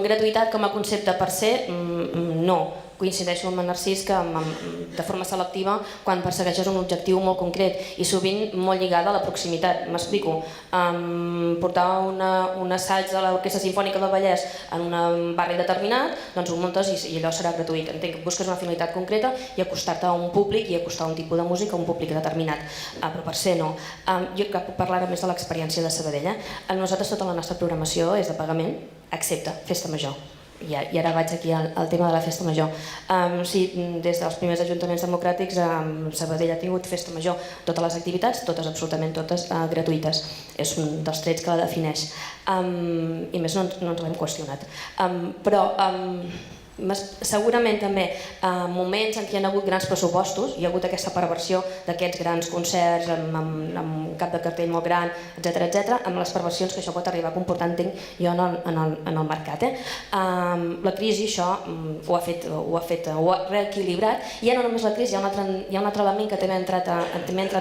Gratuïtat com a concepte per se, no. Coincideixo amb en Narcís que de forma selectiva quan persegueixes un objectiu molt concret i sovint molt lligada a la proximitat. M'explico. Portar un assaig de l'Orquestra Simfònica del Vallès en un barri determinat, doncs ho muntes i allò serà gratuït. Entenc que busques una finalitat concreta i acostar-te a un públic i acostar un tipus de música a un públic determinat. Però per ser no. Jo puc parlar més de l'experiència de Sabadell. Nosaltres tota la nostra programació és de pagament, excepte Festa Major. I ara vaig aquí al tema de la Festa Major. Des dels primers ajuntaments democràtics Sabadell ha tingut Festa Major, totes les activitats, absolutament totes gratuïtes. És un dels trets que la defineix. I més no ens l'hem qüestionat. Però segurament també moments en què hi ha hagut grans pressupostos, hi ha hagut aquesta perversió d'aquests grans concerts amb cap de cartell molt gran, etc., amb les perversions que això pot arribar a comportar, entenc jo, en el mercat. La crisi això ho ha reequilibrat, i ja no només la crisi, hi ha un altre element que també ha entrat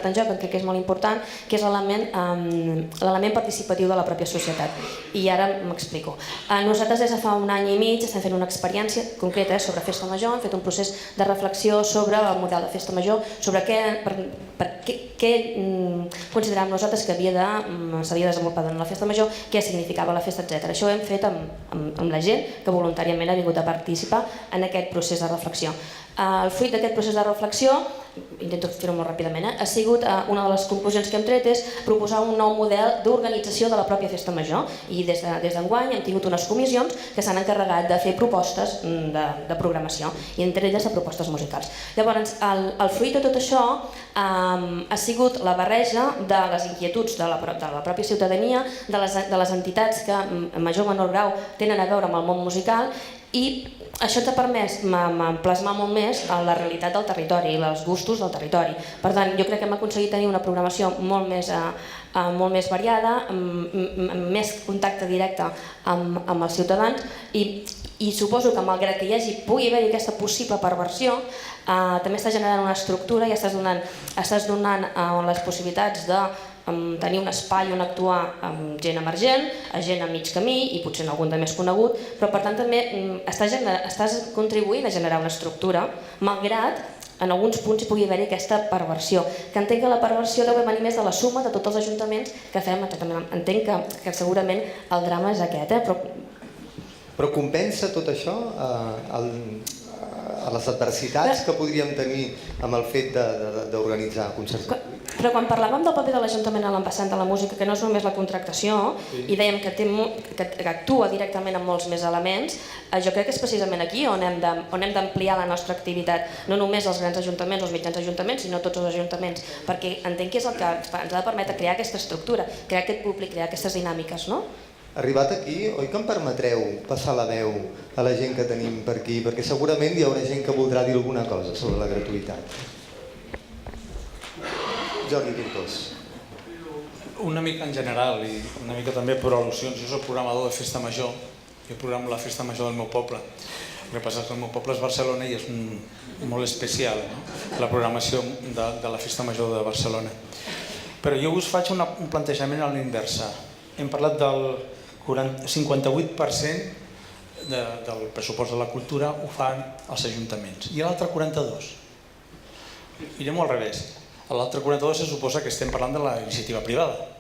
en joc, que crec que és molt important, que és l'element participatiu de la pròpia societat. I ara m'explico. Nosaltres des de fa un any i mig estem fent una experiència concreta sobre Festa Major, hem fet un procés de reflexió sobre el model de Festa Major, sobre què consideràvem nosaltres que s'havia desenvolupat en la Festa Major, què significava la festa, etc. Això ho hem fet amb la gent que voluntàriament ha vingut a participar en aquest procés de reflexió. El fruit d'aquest procés de reflexió, intento fer-ho molt ràpidament, ha sigut una de les conclusions que hem tret és proposar un nou model d'organització de la pròpia Festa Major, i des d'enguany hem tingut unes comissions que s'han encarregat de fer propostes de programació, i entre elles de propostes musicals. Llavors, el fruit de tot això ha sigut la barreja de les inquietuds de la pròpia ciutadania, de les entitats que en major o menor grau tenen a veure amb el món musical, i això ens ha permès plasmar molt més la realitat del territori i els gustos del territori. Per tant, jo crec que hem aconseguit tenir una programació molt més variada, amb més contacte directe amb els ciutadans, i suposo que malgrat que pugui haver-hi aquesta possible perversió, també està generant una estructura i estàs donant les possibilitats de tenir un espai on actuar amb gent emergent, gent a mig camí i potser algun de més conegut, però per tant també estàs contribuint a generar una estructura, malgrat en alguns punts hi pugui haver-hi aquesta perversió, que entenc que la perversió deu venir més de la suma de tots els ajuntaments que fem. Entenc que segurament el drama és aquest, Però compensa tot això a les adversitats que podríem tenir amb el fet d'organitzar concerts? Però quan parlàvem del paper de l'Ajuntament en l'ambassat de la música, que no és només la contractació, i dèiem que actua directament amb molts més elements, jo crec que és precisament aquí on hem d'ampliar la nostra activitat, no només els grans ajuntaments, els mitjans ajuntaments, sinó tots els ajuntaments, perquè entenc que és el que ens ha de permetre crear aquesta estructura, crear aquest públic, crear aquestes dinàmiques, no? Arribat aquí, oi que em permetreu passar la veu a la gent que tenim per aquí? Perquè segurament hi haurà gent que voldrà dir alguna cosa sobre la gratuïtat. Jordi Tortós. Una mica en general i una mica també per al·lusions. Jo soc programador de Festa Major, jo programo la Festa Major del meu poble. El que passa és que el meu poble és Barcelona i és molt especial, no? La programació de la Festa Major de Barcelona. Però jo us faig un plantejament a l'inversa. Hem parlat del 58% del pressupost de la cultura ho fan els ajuntaments i l'altre 42%. Irem al revés. A l'altre 42% se suposa que estem parlant de la iniciativa privada.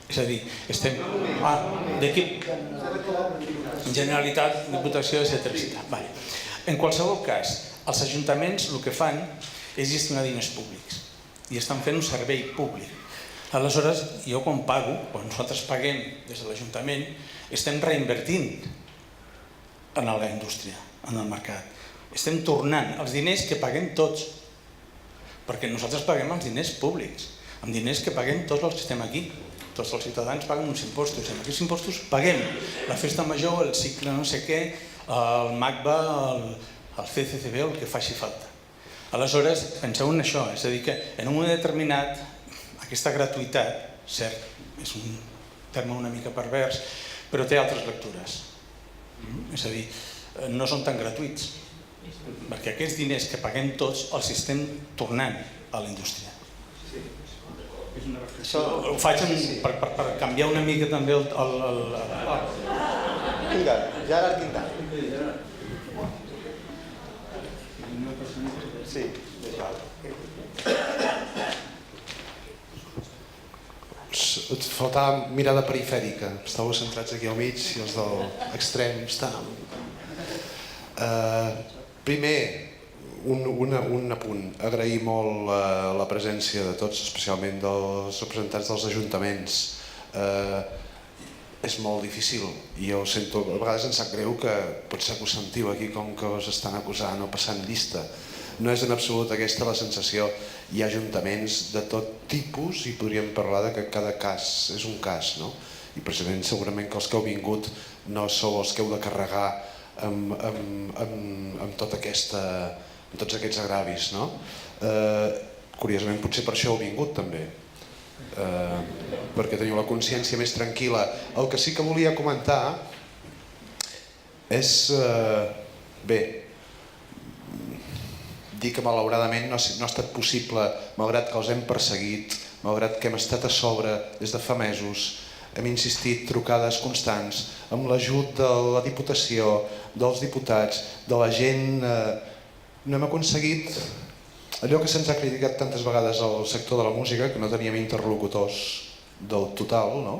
És a dir, estem... d'equip... Generalitat, Diputació, etc. En qualsevol cas, els ajuntaments el que fan és gestionar diners públics i estan fent un servei públic. Aleshores, jo quan pago, quan nosaltres paguem des de l'Ajuntament, estem reinvertint en la indústria, en el mercat. Estem tornant els diners que paguem tots, perquè nosaltres paguem els diners públics, amb diners que paguem tots els que estem aquí. Tots els ciutadans paguen uns impostos, i amb aquests impostos paguem la festa major, el cicle no sé què, el MACBA, el CCCB, el que faci falta. Aleshores, penseu en això, és a dir que en un moment determinat aquesta gratuïtat, cert, és un terme una mica pervers, però té altres lectures. És a dir, no són tan gratuïts, perquè aquests diners que paguem tots els estem tornant a la indústria. Ho faig per canviar una mica també el... Vinga, Gerard Quintà. Sí, et faltava mirada perifèrica, estàveu centrats aquí al mig i els de l'extrem estàvem. Primer, un apunt, agrair molt la presència de tots, especialment dels representants dels ajuntaments. És molt difícil i jo sento, a vegades em sap greu que potser que us sentiu aquí com que us estan acusant o passant llista. No és en absolut aquesta la sensació. Hi ha ajuntaments de tot tipus i podríem parlar que cada cas és un cas, no? I precisament segurament que els que heu vingut no sou els que heu de carregar amb tots aquests agravis, no? Curiosament potser per això heu vingut també, perquè teniu la consciència més tranquil·la. El que sí que volia comentar és, bé, dir que malauradament no ha estat possible, malgrat que els hem perseguit, malgrat que hem estat a sobre des de fa mesos, hem insistit, trucades constants, amb l'ajut de la Diputació, dels diputats, de la gent. No hem aconseguit allò que se'ns ha criticat tantes vegades al sector de la música, que no teníem interlocutors del total, no?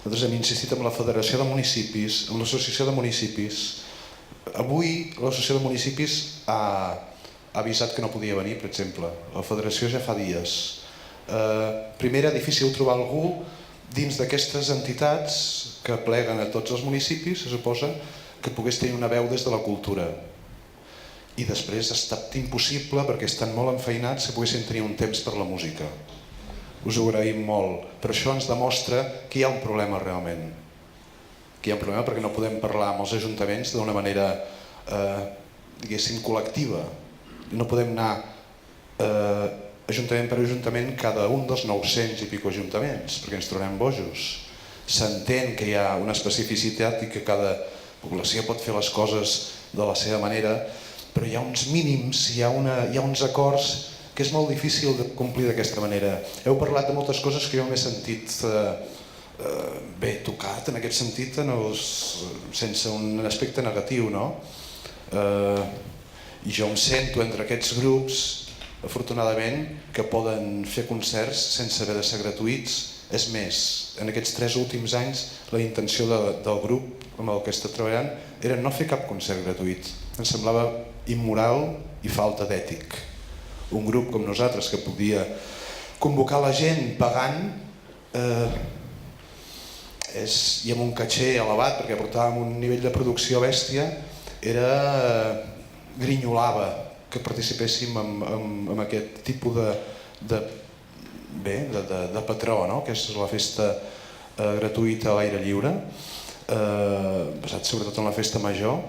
Nosaltres hem insistit amb la Federació de Municipis, amb l'Associació de Municipis. Avui l'Associació de Municipis ha avisat que no podia venir, per exemple. La Federació ja fa dies. Primer era difícil trobar algú dins d'aquestes entitats que pleguen a tots els municipis, se suposa, que pogués tenir una veu des de la cultura. I després ha estat impossible, perquè estan molt enfeinats, que poguessin tenir un temps per la música. Us ho agraïm molt. Però això ens demostra que hi ha un problema realment. Que hi ha un problema perquè no podem parlar amb els ajuntaments d'una manera, diguéssim, col·lectiva. No podem anar ajuntament per ajuntament cada un dels 900 i pico ajuntaments, perquè ens trobem bojos. S'entén que hi ha una especificitat i que cada població pot fer les coses de la seva manera, però hi ha uns mínims, hi ha uns acords que és molt difícil de complir d'aquesta manera. Heu parlat de moltes coses que jo m'he sentit bé tocat en aquest sentit, sense un aspecte negatiu, no? I jo em sento entre aquests grups, afortunadament, que poden fer concerts sense haver de ser gratuïts. És més, en aquests 3 últims anys la intenció del grup amb el que està treballant era no fer cap concert gratuït. Em semblava immoral i falta d'ètic. Un grup com nosaltres que podia convocar la gent pagant i amb un caché elevat, perquè portàvem un nivell de producció bèstia, grinyolava que participéssim en aquest tipus de patró, que és la festa gratuïta a l'aire lliure, basat sobretot en la festa major.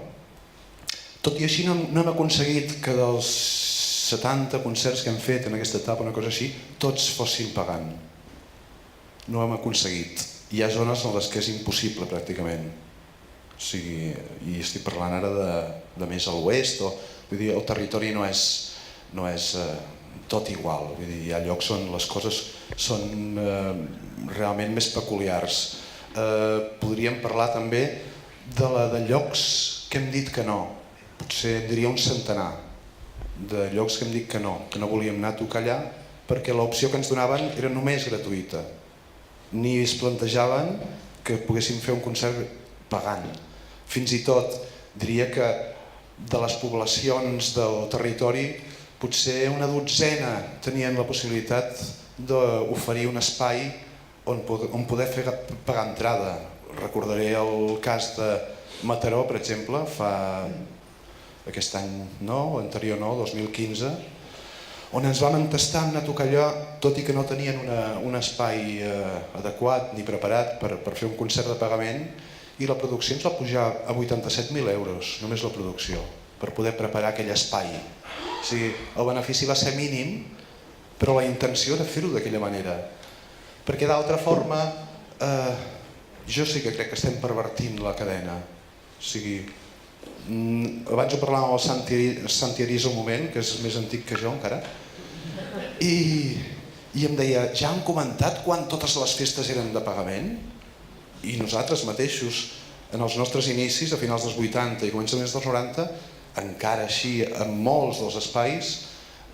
Tot i així no hem aconseguit que dels 70 concerts que hem fet en aquesta etapa, una cosa així, tots fossin pagant. No ho hem aconseguit. Hi ha zones en les que és impossible pràcticament. I estic parlant ara de més a l'oest, vull dir, el territori no és tot igual, vull dir, hi ha llocs on les coses són realment més peculiars. Podríem parlar també de llocs que hem dit que no, potser en diria un centenar de llocs que hem dit que no volíem anar a tocar allà perquè l'opció que ens donaven era només gratuïta, ni es plantejaven que poguéssim fer un concert pagant. Fins i tot diria que de les poblacions del territori potser una dotzena tenien la possibilitat d'oferir un espai on poder fer pagar entrada. Recordaré el cas de Mataró, per exemple, fa aquest any no, anterior no, 2015, on ens vam entestar a anar a tocar allò, tot i que no tenien un espai adequat ni preparat per fer un concert de pagament, i la producció ens va pujar a 87.000 euros, només la producció, per poder preparar aquell espai. O sigui, el benefici va ser mínim, però la intenció era fer-ho d'aquella manera. Perquè d'altra forma, jo sí que crec que estem pervertint la cadena. O sigui, abans ho parlàvem amb el Santi Arís un moment, que és més antic que jo encara, i em deia, ja han comentat quan totes les festes eren de pagament? I nosaltres mateixos, en els nostres inicis, a finals dels 80 i començaments dels 90, encara així, en molts dels espais,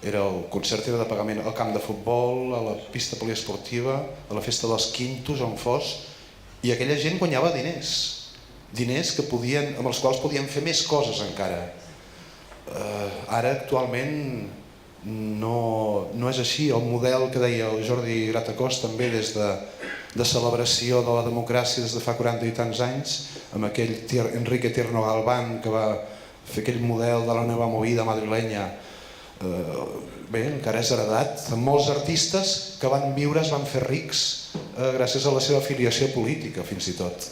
el concert era de pagament al camp de futbol, a la pista poliesportiva, a la festa dels quintos, on fos, i aquella gent guanyava diners amb els quals podien fer més coses encara. Ara, actualment, no és així. El model que deia el Jordi Gratacós també des de celebració de la democràcia des de fa 40 i tants anys, amb aquell Enrique Tierno Galván que va fer aquell model de la nova movida madrilenya, bé, encara és heredat. Molts artistes que van viure es van fer rics gràcies a la seva afiliació política, fins i tot.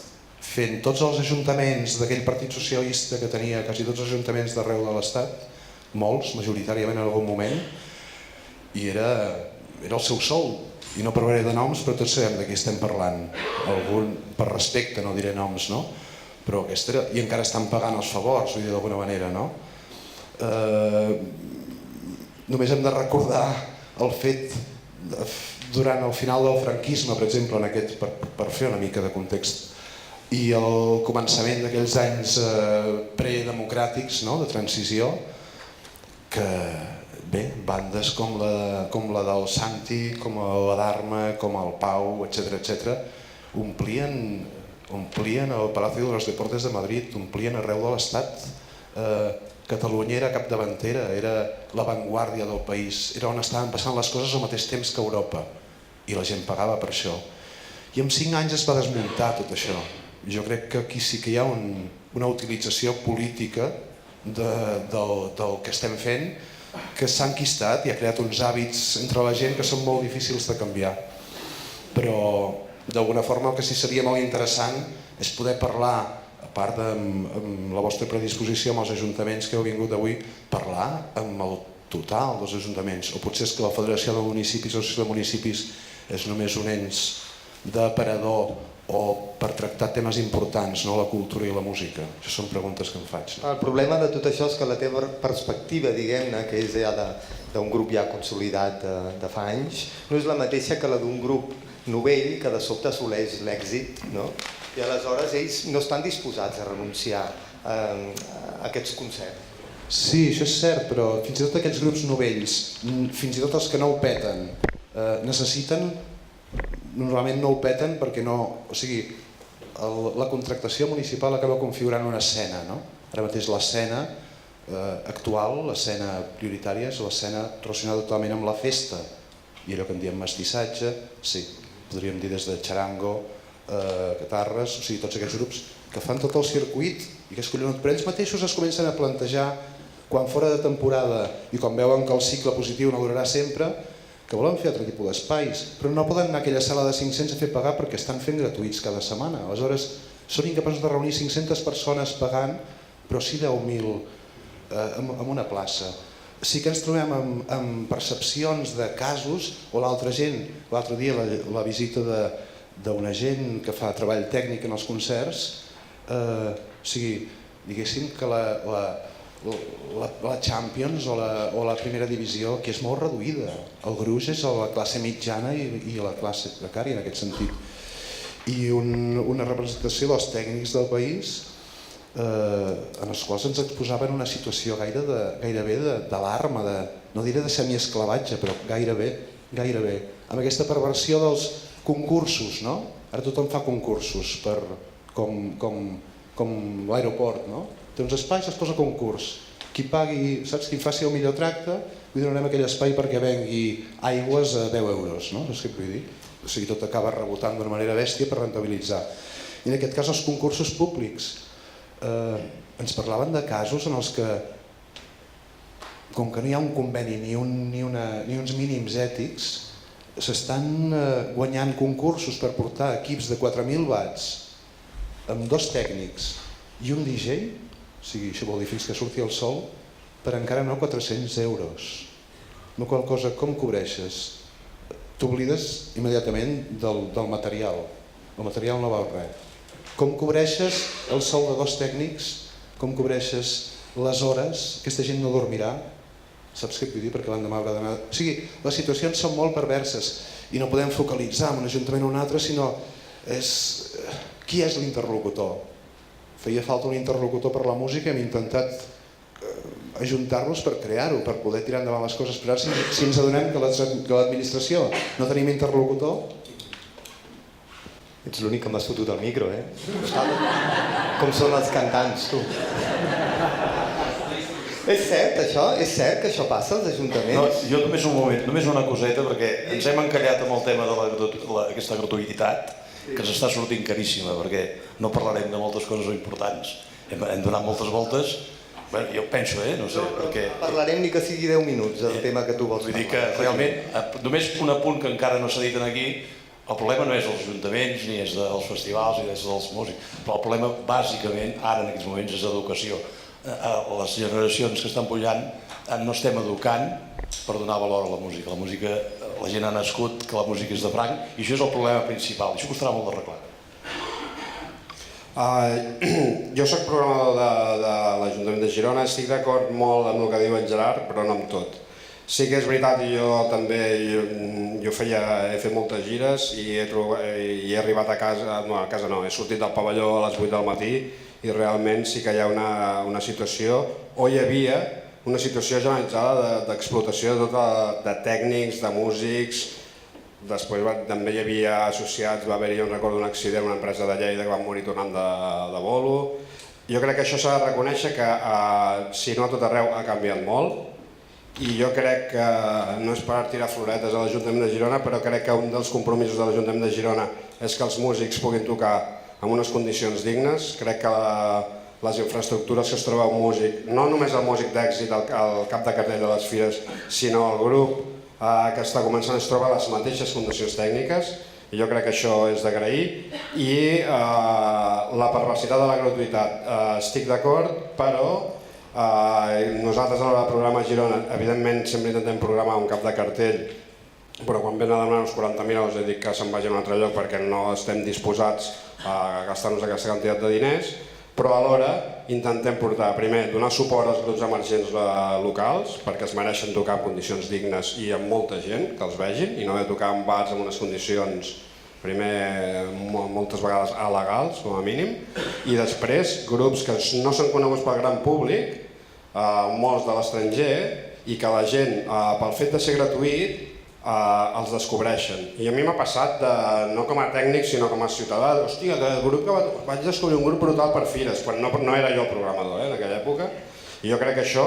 Fent tots els ajuntaments d'aquell partit socialista que tenia quasi tots els ajuntaments d'arreu de l'Estat, molts, majoritàriament en algun moment, i era el seu sou. I no parlaré de noms, però tots sabem de qui estem parlant. Algun, per respecte, no diré noms, no? Però aquesta era... I encara estan pagant els favors, vull dir, d'alguna manera, no? Només hem de recordar el fet durant el final del franquisme, per exemple, per fer una mica de context, i el començament d'aquells anys predemocràtics, de transició, que bé, bandes com la del Santi, com la d'Arma, com el Pau, etc., omplien el Palacio de los Deportes de Madrid, omplien arreu de l'Estat. Catalunya era capdavantera, era l'avantguàrdia del país, era on estaven passant les coses al mateix temps que Europa, i la gent pagava per això. I en 5 anys es va desmuntar tot això. Jo crec que aquí sí que hi ha una utilització política del que estem fent, que s'ha enquistat i ha creat uns hàbits entre la gent que són molt difícils de canviar. Però d'alguna forma el que sí seria molt interessant és poder parlar, a part amb la vostra predisposició amb els ajuntaments que heu vingut avui, parlar amb el total dels ajuntaments. O potser és que la Federació de Municipis o l'Associació de Municipis és només un ens d'aparador o per tractar temes importants, no la cultura i la música. Això són preguntes que em faig. El problema de tot això és que la teva perspectiva, diguem-ne, que és ja d'un grup ja consolidat de fa anys, no és la mateixa que la d'un grup novell que de sobte assoleix l'èxit, no? I aleshores ells no estan disposats a renunciar a aquests concerts. Sí, això és cert, però fins i tot aquests grups novells, fins i tot els que no ho peten, necessiten... Normalment no ho peten perquè no... O sigui, la contractació municipal acaba configurant una escena, no? Ara mateix l'escena actual, l'escena prioritària, és l'escena relacionada totalment amb la festa. I allò que en diem mestissatge, sí, podríem dir des de Charango, Catarres, o sigui, tots aquests grups que fan tot el circuit i que és collonut. Però ells mateixos es comencen a plantejar, quan fora de temporada i quan veuen que el cicle positiu no durarà sempre, que volen fer altre tipus d'espais, però no poden anar a aquella sala de 500 a fer pagar perquè estan fent gratuïts cada setmana. Aleshores, són incapaços de reunir 500 persones pagant, però sí 10.000 en una plaça. Sí que ens trobem amb percepcions de casos, o l'altre dia la visita d'una gent que fa treball tècnic en els concerts, o sigui, diguéssim que la Champions o la primera divisió que és molt reduïda. El gruix és a la classe mitjana i a la classe precària en aquest sentit. I una representació dels tècnics del país en els quals ens exposaven una situació gairebé d'alarma, no diré de semiesclavatge, però gairebé, amb aquesta perversió dels concursos, no? Ara tothom fa concursos com l'aeroport, no? Té uns espais, es posa concurs. Qui pagui, saps, qui faci el millor tracte, li donarem aquell espai perquè vengui aigües a 10 euros, no? Saps què vull dir? O sigui, tot acaba rebotant d'una manera bèstia per rentabilitzar. I en aquest cas els concursos públics ens parlaven de casos en els que, com que no hi ha un conveni ni uns mínims ètics, s'estan guanyant concursos per portar equips de 4.000 watts amb 2 tècnics i un DJ, o sigui, això vol dir fins que surti el sol, per encara no 400 euros. No qual cosa, com cobreixes? T'oblides immediatament del material. El material no val res. Com cobreixes el sou de 2 tècnics? Com cobreixes les hores? Aquesta gent no dormirà? Saps què et vull dir? Perquè l'endemà haurà d'anar... O sigui, les situacions són molt perverses i no podem focalitzar en un ajuntament o un altre, sinó qui és l'interlocutor? Feia falta un interlocutor per la música i hem intentat ajuntar-los per crear-ho, per poder tirar endavant les coses. Però si ens adonem que l'administració no tenim interlocutor... Ets l'únic que m'has fotut el micro, eh? Com són els cantants, tu. És cert, això? És cert que això passa als ajuntaments? No, jo només un moment, només una coseta, perquè ens hem encallat amb el tema d'aquesta gratuïtat, que ens està sortint caríssima, perquè no parlarem de moltes coses importants. Hem donat moltes voltes, jo penso, no sé, perquè... Parlarem ni que sigui 10 minuts, el tema que tu vols parlar. Vull dir que realment, només un apunt que encara no s'ha dit aquí, el problema no és dels ajuntaments, ni és dels festivals, ni és dels músics, però el problema bàsicament, ara en aquests moments, és educació. Les generacions que estan pujant no estem educant per donar valor a la música. La gent ha nascut que la música és de franc i això és el problema principal. Això costarà molt d'arreglar. Jo soc programador de l'Ajuntament de Girona, estic d'acord molt amb el que diu en Gerard, però no amb tot. Sí que és veritat, jo també he fet moltes gires i he arribat a casa, no, a casa no, he sortit del pavelló a les 8 del matí i realment sí que hi ha una situació, o hi havia una situació generalitzada d'explotació de tècnics, de músics. Després també hi havia associats, va haver-hi, recordo, un accident a una empresa de Lleida que van morir tornant de bolo. Jo crec que això s'ha de reconèixer que, si no a tot arreu, ha canviat molt. I jo crec que, no és per tirar floretes a l'Ajuntament de Girona, però crec que un dels compromisos de l'Ajuntament de Girona és que els músics puguin tocar en unes condicions dignes. Crec que les infraestructures que es troba un músic, no només el músic d'èxit al cap de cartell de les fires, sinó el grup que està començant, es troba a les mateixes condicions tècniques, i jo crec que això és d'agrair. I la perversitat de la gratuïtat, estic d'acord, però nosaltres a l'hora de programar a Girona, evidentment sempre intentem programar un cap de cartell, però quan venen a demanar uns 40.000 euros he dit que se'n vagi a un altre lloc perquè no estem disposats a gastar-nos aquesta quantitat de diners, però alhora intentem portar, primer, donar suport als grups emergents locals perquè es mereixen tocar en condicions dignes i amb molta gent que els vegin i no haver de tocar en bars en unes condicions, primer, moltes vegades alegals, com a mínim, i després grups que no són coneguts pel gran públic, molts de l'estranger, i que la gent, pel fet de ser gratuït, els descobreixen. I a mi m'ha passat, no com a tècnic, sinó com a ciutadà, hòstia, vaig descobrir un grup brutal per fires, quan no era jo el programador en aquella època, i jo crec que això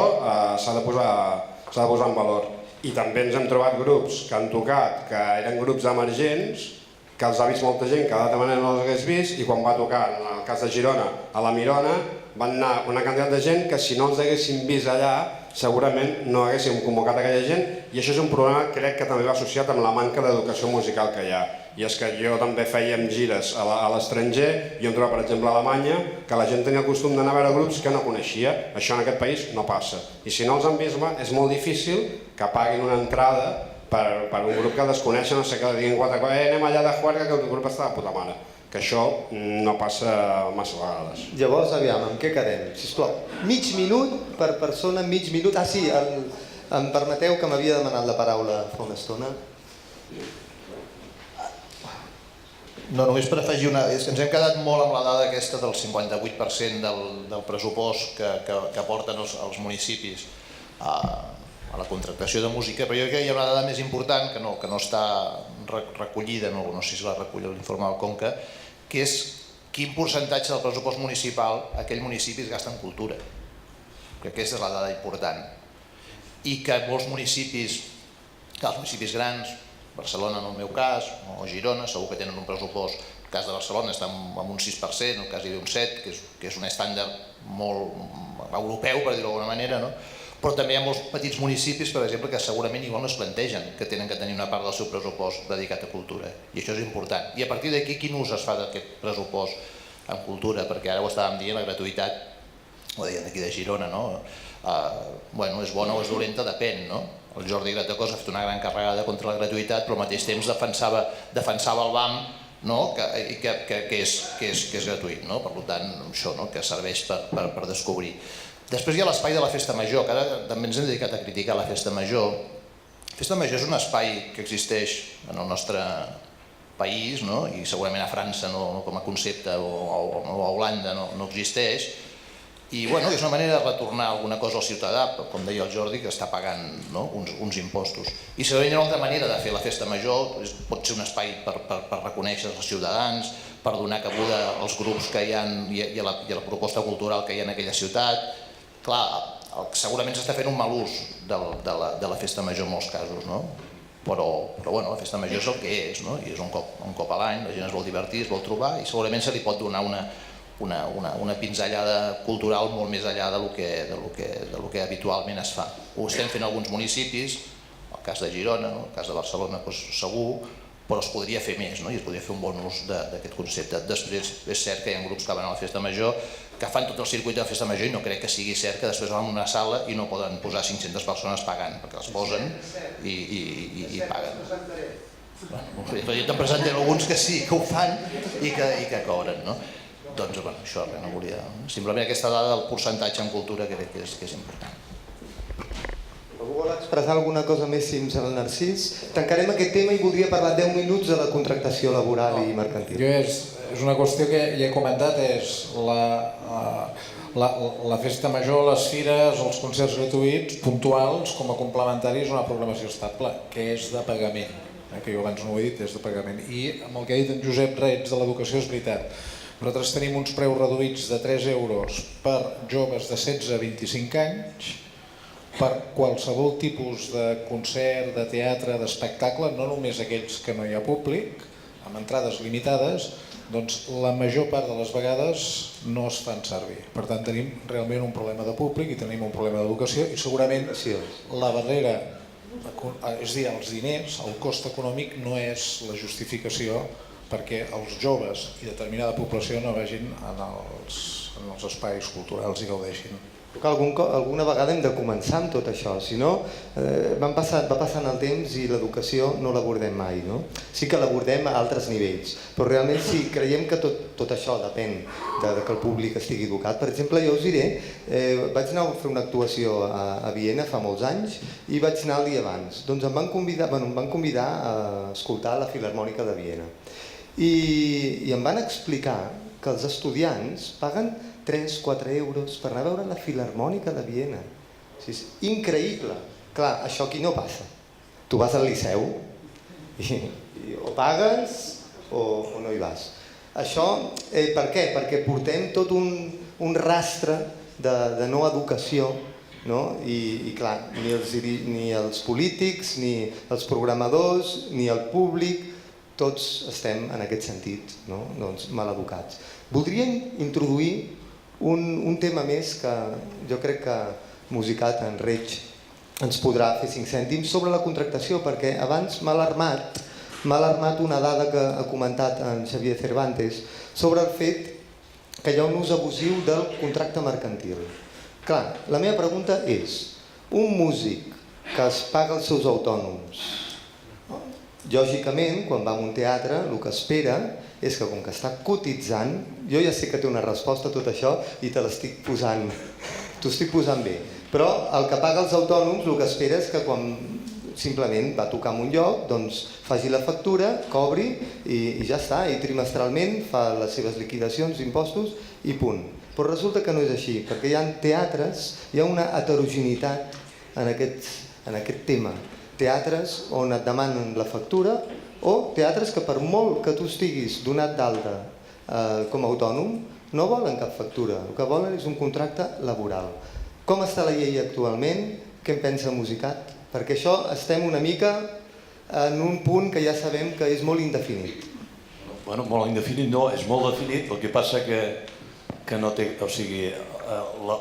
s'ha de posar en valor. I també ens hem trobat grups que han tocat, que eren grups emergents, que els ha vist molta gent que d'altra manera no els hagués vist, i quan va tocar, en el cas de Girona, a la Mirona, van anar una quantitat de gent que si no els haguéssim vist allà segurament no haguéssim convocat aquella gent, i això és un problema que crec que també va associat amb la manca d'educació musical que hi ha. I és que jo també fèiem gires a l'estranger, i em trobava, per exemple, a Alemanya, que la gent tenia el costum d'anar a veure grups que no coneixia. Això en aquest país no passa. I si no els han vist, és molt difícil que paguin una entrada per un grup que desconeixen, no sé què, diguin quatre coses, anem allà de Juerga que el grup està de puta mare. que això no passa massa vegades. Llavors, aviam, amb què quedem? Sisplau, mig minut per persona, mig minut. Ah, sí, em permeteu que m'havia demanat la paraula fa una estona. No, només per afegir una... És que ens hem quedat molt amb la dada aquesta del 58% del pressupost que aporten els municipis a la contractació de música, però jo crec que hi ha una dada més important que no està recollida, no sé si la recull l'informe del Conca, que és quin percentatge del pressupost municipal aquell municipi es gasta en cultura. Que aquesta és la dada important. I que molts municipis, que els municipis grans, Barcelona en el meu cas, o Girona, segur que tenen un pressupost, el cas de Barcelona està amb un 6%, el cas hi havia un 7%, que és un estàndard molt europeu, per dir-ho d'alguna manera, no? Però també hi ha molts petits municipis, per exemple, que segurament igual no es plantegen que tenen que tenir una part del seu pressupost dedicat a cultura, i això és important. I a partir d'aquí, quin ús es fa d'aquest pressupost en cultura? Perquè ara ho estàvem dient, la gratuïtat, ho deien d'aquí de Girona, no? Bueno, és bona o és dolenta, depèn, no? El Jordi Gratacós ha fet una gran carregada contra la gratuïtat, però al mateix temps defensava el BAM, que és gratuït. Per tant, això que serveix per descobrir. Després hi ha l'espai de la Festa Major, que ara també ens hem dedicat a criticar la Festa Major. La Festa Major és un espai que existeix en el nostre país, i segurament a França com a concepte o a Holanda no existeix, i és una manera de retornar alguna cosa al ciutadà, com deia el Jordi, que està pagant uns impostos. I segurament hi ha una altra manera de fer la Festa Major, pot ser un espai per reconèixer els ciutadans, per donar cabuda als grups que hi ha i a la proposta cultural que hi ha en aquella ciutat. Clar, segurament s'està fent un mal ús de la Festa Major en molts casos, però la Festa Major és el que és, i és un cop a l'any, la gent es vol divertir, es vol trobar, i segurament se li pot donar una pinzellada cultural molt més enllà del que habitualment es fa. Ho estem fent alguns municipis, el cas de Girona, el cas de Barcelona segur, però es podria fer més, i es podria fer un bon ús d'aquest concepte. Després és cert que hi ha grups que van a la Festa Major, que fan tot el circuit de la Festa Major, i no crec que sigui cert que després van a una sala i no poden posar 500 persones pagant, perquè les posen i paguen. Jo te'n presentaré alguns que sí, que ho fan i que cobren. Doncs això, no volia... Simplement aquesta dada del percentatge en cultura crec que és important. Algú vol expressar alguna cosa més si el Narcís? Tancarem aquest tema i voldria parlar 10 minuts de la contractació laboral i mercantil. És una qüestió que ja he comentat, és la Festa Major, les fires, els concerts gratuïts puntuals com a complementaris a una programació estable, que és de pagament, que jo abans no ho he dit, és de pagament. I amb el que ha dit en Josep Reig de l'educació és veritat. Nosaltres tenim uns preus reduïts de 3 euros per joves de 16 a 25 anys, per qualsevol tipus de concert, de teatre, d'espectacle, no només aquells que no hi ha públic, amb entrades limitades, doncs la major part de les vegades no es fan servir. Per tant, tenim realment un problema de públic i tenim un problema d'educació i segurament la barrera, és a dir, els diners, el cost econòmic no és la justificació perquè els joves i determinada població no vagin en els espais culturals i gaudeixin. Alguna vegada hem de començar amb tot això, si no va passant el temps i l'educació no l'abordem mai. Sí que l'abordem a altres nivells, però realment sí, creiem que tot això depèn que el públic estigui educat. Per exemple, jo us diré, vaig anar a fer una actuació a Viena fa molts anys i vaig anar el dia abans. Doncs em van convidar a escoltar la Filharmònica de Viena i em van explicar que els estudiants paguen 3-4 euros per anar a veure la Filharmònica de Viena. És increïble. Clar, això aquí no passa. Tu vas al Liceu i o pagues o no hi vas. Això, per què? Perquè portem tot un rastre de no educació, i clar, ni els polítics, ni els programadors, ni el públic, tots estem en aquest sentit mal educats. Voldria introduir un tema més que jo crec que musicat en Reig ens podrà fer 5 cèntims sobre la contractació, perquè abans m'ha alarmat una dada que ha comentat en Xavier Cervantes sobre el fet que hi ha un ús abusiu del contracte mercantil. Clar, la meva pregunta és, un músic que es paga els seus autònoms, lògicament, quan va a un teatre, el que espera és que com que està cotitzant, jo ja sé que té una resposta a tot això i te l'estic posant, t'ho estic posant bé, però el que paga els autònoms el que espera és que quan simplement va tocar en un lloc, doncs faci la factura, cobri i ja està, i trimestralment fa les seves liquidacions d'impostos i punt. Però resulta que no és així, perquè hi ha teatres, hi ha una heterogeneïtat en aquest tema. Teatres on et demanen la factura o teatres que per molt que tu estiguis donat d'alta com a autònom no volen cap factura, el que volen és un contracte laboral. Com està la llei actualment? Què en pensa Musicat? Perquè això estem una mica en un punt que ja sabem que és molt indefinit. Bueno, molt indefinit no, és molt definit, el que passa que no té, o sigui,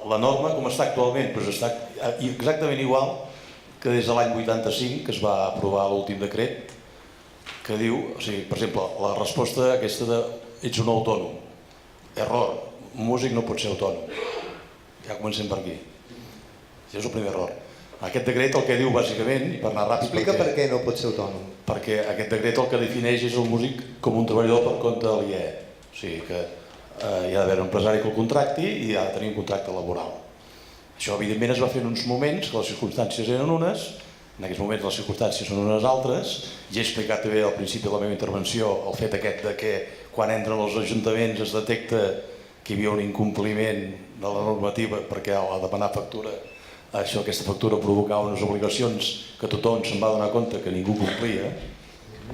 la norma com està actualment està exactament igual que des de l'any 85 que es va aprovar l'últim decret que diu, o sigui, per exemple, la resposta aquesta de ets un autònom, error, un músic no pot ser autònom, ja comencem per aquí, això és el primer error. Aquest decret el que diu bàsicament, i per anar ràpid... Explica per què no pot ser autònom. Perquè aquest decret el que defineix és el músic com un treballador per compte aliè. O sigui que hi ha d'haver un empresari que el contracti i ha de tenir un contracte laboral. Això evidentment es va fer en uns moments que les circumstàncies eren unes, en aquests moments les circumstàncies són unes altres, i he explicat també al principi de la meva intervenció el fet aquest de que quan entren els ajuntaments es detecta que hi havia un incompliment de la normativa perquè a demanar factura aquesta factura provocava unes obligacions que tothom se'n va donar compte que ningú complia,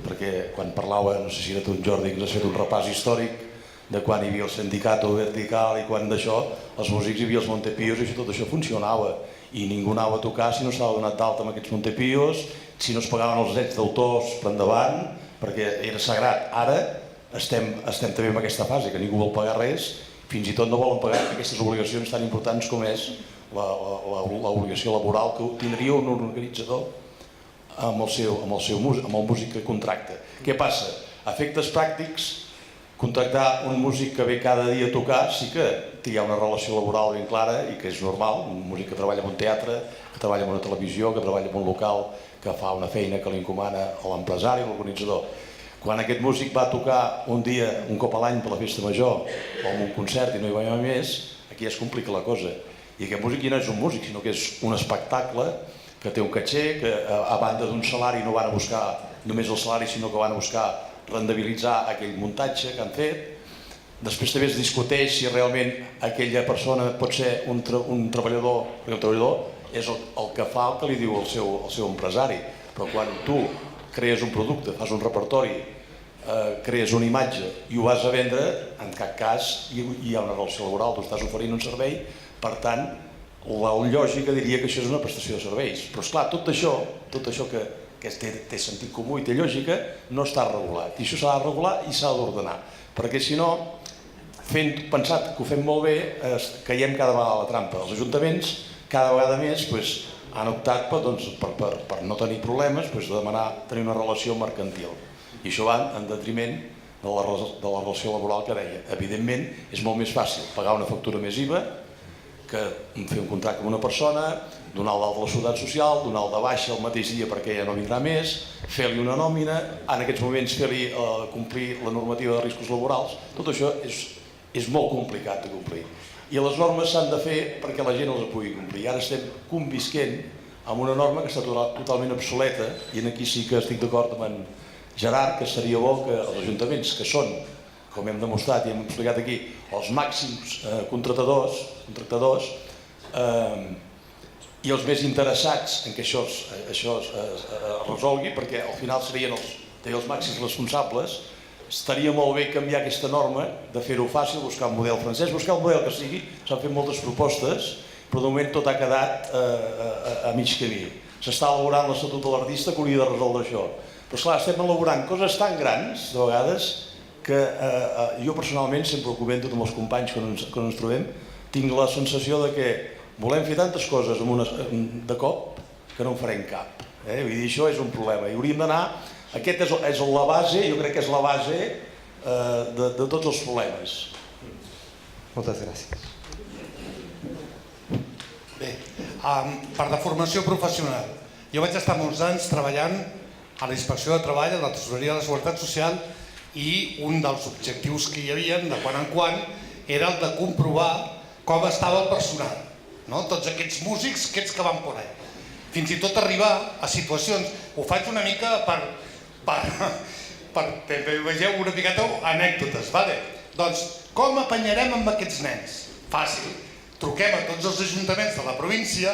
perquè quan parlava, no sé si era tu Jordi, que ens has fet un repàs històric de quan hi havia el sindicato vertical i quan d'això, els músics hi havia els Montepíos i tot això funcionava i ningú anava a tocar si no estava donat d'alta amb aquests Montepíos, si no es pagaven els drets d'autors per endavant, perquè era sagrat. Ara estem també en aquesta fase, que ningú vol pagar res, fins i tot no volen pagar aquestes obligacions tan importants com és l'obligació laboral que tindria un organitzador amb el músic que contracta. Què passa? A efectes pràctics, contractar un músic que ve cada dia a tocar sí que hi ha una relació laboral ben clara i que és normal, un músic que treballa en un teatre, que treballa en una televisió, que treballa en un local, que fa una feina que li encomana a l'empresari, a l'organitzador. Quan aquest músic va tocar un dia, un cop a l'any per la festa major o en un concert i no hi va més, aquí es complica la cosa. I aquest músic ja no és un músic, sinó que és un espectacle que té un caché, que a banda d'un salari no van a buscar només el salari, sinó que van a buscar rendibilitzar aquell muntatge que han fet. Després també es discuteix si realment aquella persona pot ser un treballador, perquè un treballador és el que fa el que li diu el seu empresari. Però quan tu crees un producte, fas un repertori, crees una imatge i ho vas a vendre, en cap cas hi ha una relació laboral, tu estàs oferint un servei. Per tant, la lògica diria que això és una prestació de serveis. Però esclar, tot això que té sentit comú i té lògica, no està regulat. I això s'ha de regular i s'ha d'ordenar. Perquè si no, pensat que ho fem molt bé, caiem cada vegada a la trampa. Els ajuntaments cada vegada més han optat per no tenir problemes, de demanar tenir una relació mercantil. I això va en detriment de la relació laboral que deia. Evidentment, és molt més fàcil pagar una factura més IVA que fer un contracte amb una persona, donar-lo d'alta a la seguretat social, donar-lo de baixa el mateix dia perquè ja no vindrà més, fer-li una nòmina, en aquests moments fer-li complir la normativa de riscos laborals. Tot això és molt complicat de complir. I les normes s'han de fer perquè la gent els pugui complir. I ara estem convisquent amb una norma que està totalment obsoleta, i aquí sí que estic d'acord amb en Gerard, que seria bo que els ajuntaments, que són, com hem demostrat i hem explicat aquí, els màxims contractadors i els més interessats en que això es resolgui, perquè al final serien els màxims responsables, estaria molt bé canviar aquesta norma, de fer-ho fàcil, buscar un model francès, buscar el model que sigui. S'han fet moltes propostes, però de moment tot ha quedat a mig camí. S'està elaborant l'Estatut de l'Artista que hauria de resoldre això. Però esclar, estem elaborant coses tan grans, de vegades, que jo personalment, sempre ho comento amb els companys que ens trobem, tinc la sensació de que volem fer tantes coses de cop que no en farem cap. Vull dir, això és un problema. I hauríem d'anar... Aquesta és la base, jo crec que és la base de tots els problemes. Moltes gràcies. Bé, per de formació professional. Jo vaig estar molts anys treballant a la Inspecció de Treball, a la Tresoreria de la Seguretat Social, i un dels objectius que hi havia de quan en quan era el de comprovar com estava el personal, tots aquests músics, aquests que van por ahí. Fins i tot arribar a situacions, ho faig una mica per vegeu una miqueta anècdotes, doncs com apanyarem amb aquests nens? Fàcil, truquem a tots els ajuntaments de la província,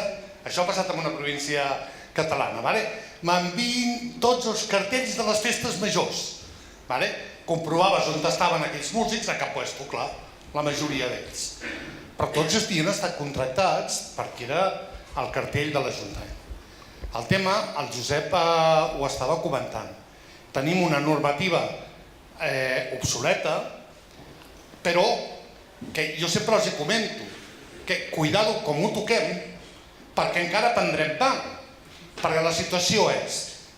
això ha passat en una província catalana, m'enviïn tots els cartells de les festes majors, comprovaves on estaven aquells músics a cap puesto, clar, la majoria d'ells. Però tots havien estat contractats perquè era el cartell de l'Ajuntament. El tema, el Josep ho estava comentant. Tenim una normativa obsoleta, però que jo sempre els comento que cuidado com ho toquem perquè encara prendrem tant. Perquè la situació és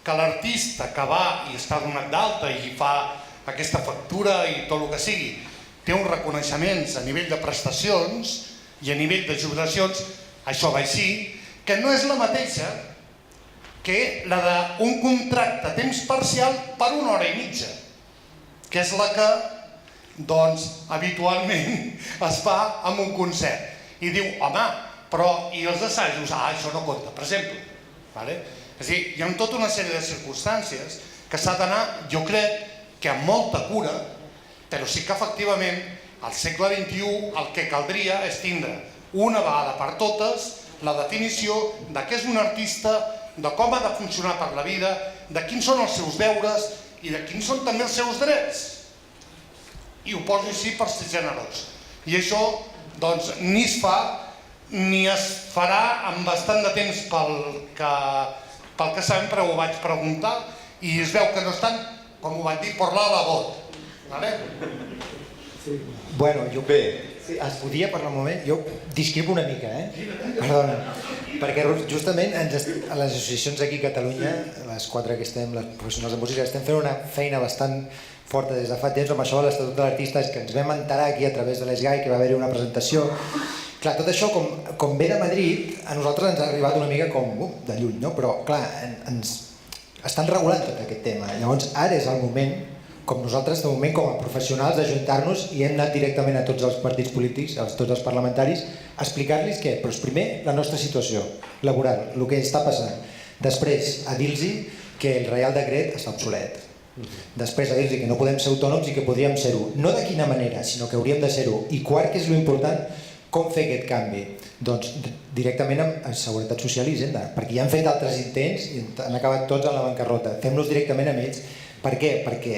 que l'artista que va i està donat d'alta i fa aquesta factura i tot el que sigui, té uns reconeixements a nivell de prestacions i a nivell de jubilacions, això va així, que no és la mateixa que la d'un contracte a temps parcial per 1 hora i mitja, que és la que, habitualment es fa amb un concert. I diu, home, però i els assajos? Això no compta, per exemple. És a dir, hi ha tota una sèrie de circumstàncies que s'ha d'anar, jo crec, que amb molta cura, però sí que efectivament al segle XXI el que caldria és tindre una vegada per totes la definició de què és un artista, de com ha de funcionar per la vida, de quins són els seus deures i de quins són també els seus drets. I ho poso així per ser generós. I això, ni es fa ni es farà amb bastant de temps pel que sabem, però ho vaig preguntar i es veu que no estan, com ho van dir, por la labor. Bueno, jo es podia parlar un moment? Jo discrepo una mica, Perdona. Perquè justament a les associacions aquí a Catalunya, les 4 que estem, les professionals de música, estem fent una feina bastant forta des de fa temps amb això de l'Estatut de l'Artista, és que ens vam enterar aquí a través de l'ESGAI que va haver-hi una presentació. Clar, tot això, com ve de Madrid, a nosaltres ens ha arribat una mica com de lluny, però clar, ens estan regulant tot aquest tema. Llavors, ara és el moment, com nosaltres, de moment, com a professionals, d'ajuntar-nos i hem anat directament a tots els partits polítics, a tots els parlamentaris, a explicar-los què? Però primer, la nostra situació laboral, el que està passant. Després, a dir-los que el Reial Decret està obsolet. Després, a dir-los que no podem ser autònoms i que podríem ser-ho. No de quina manera, sinó que hauríem de ser-ho. I quart, que és l'important, com fer aquest canvi? Doncs directament amb Seguretat Social i Hisenda, perquè ja han fet altres intents i han acabat tots en la bancarrota. Fem-los directament amb ells. Per què? Perquè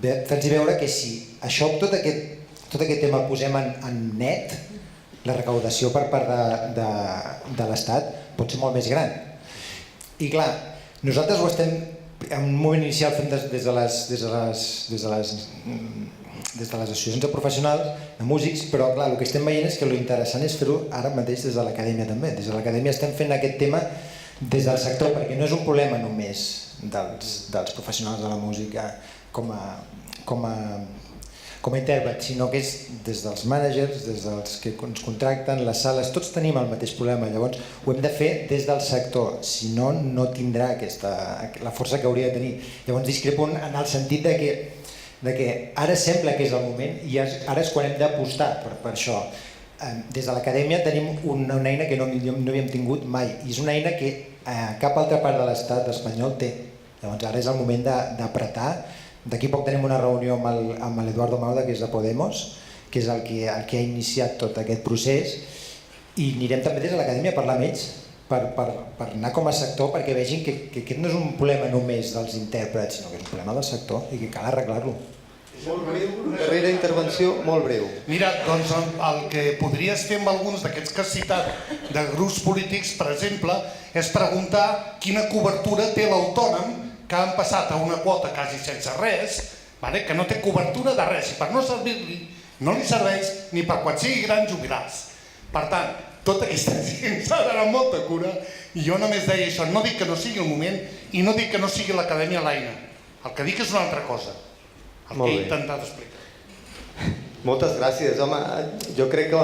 fer-los veure que si això, tot aquest tema el posem en net, la recaudació per part de l'Estat pot ser molt més gran. I clar, nosaltres ho estem en un moment inicial fent des de les associacions de professionals, de músics, però clar, el que estem veient és que l'interessant és fer-ho ara mateix des de l'acadèmia també. Des de l'acadèmia estem fent aquest tema des del sector, perquè no és un problema només dels professionals de la música com a intèrpret, sinó que és des dels mànagers, des dels que ens contracten, les sales, tots tenim el mateix problema. Llavors ho hem de fer des del sector, si no, no tindrà la força que hauria de tenir. Llavors discrepo en el sentit de que ara sembla que és el moment i ara és quan hem d'apostar per això. Des de l'acadèmia tenim una eina que no havíem tingut mai i és una eina que cap altra part de l'estat espanyol té. Llavors ara és el moment d'apretar. D'aquí poc tenim una reunió amb l'Eduardo Mauda, que és de Podemos, que és el que ha iniciat tot aquest procés, i anirem també des de l'acadèmia a parlar amb ells per anar com a sector, perquè vegin que aquest no és un problema només dels intèrprets, sinó que és un problema del sector i que cal arreglar-lo. Molt breu, darrera intervenció, molt breu. Mira, doncs el que podries fer amb alguns d'aquests que has citat de grups polítics, per exemple, és preguntar quina cobertura té l'autònom que han passat a una quota quasi sense res, que no té cobertura de res, i per no servir-li no li serveix ni per quan sigui gran jubilar-se. Per tant, tota aquesta gent s'ha d'anar amb molta cura, i jo només deia això, no dic que no sigui el moment i no dic que no sigui l'acadèmia l'eina, el que dic és una altra cosa, el que he intentat explicar. Moltes gràcies, home, jo crec que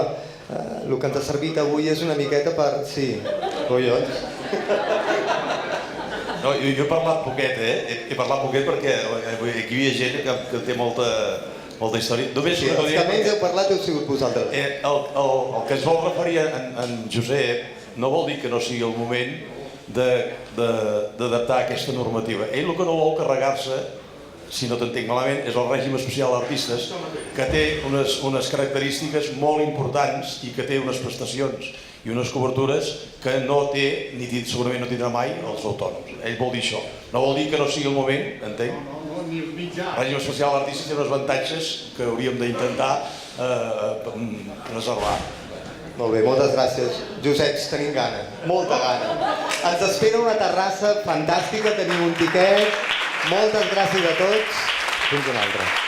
el que ens ha servit avui és una miqueta per... Sí, collons. No, jo he parlat poquet, he parlat poquet perquè aquí hi havia gent que té molta història. Només Sí, els que menys heu parlat heu sigut vosaltres. El que es vol referir en Josep no vol dir que no sigui el moment d'adaptar aquesta normativa. Ell el que no vol carregar-se, si no t'entenc malament, és el règim especial d'artistes, que té unes característiques molt importants i que té unes prestacions i unes cobertures que no té, ni segurament no tindrà mai, els autònoms. Ell vol dir això. No vol dir que no sigui el moment, entenc? El règim especial d'artistes té uns avantatges que hauríem d'intentar preservar. Molt bé, moltes gràcies. Josep, tenim gana, molta gana. Ens espera una terrassa fantàstica, tenim un tiquet. Moltes gràcies a tots. Fins una altra.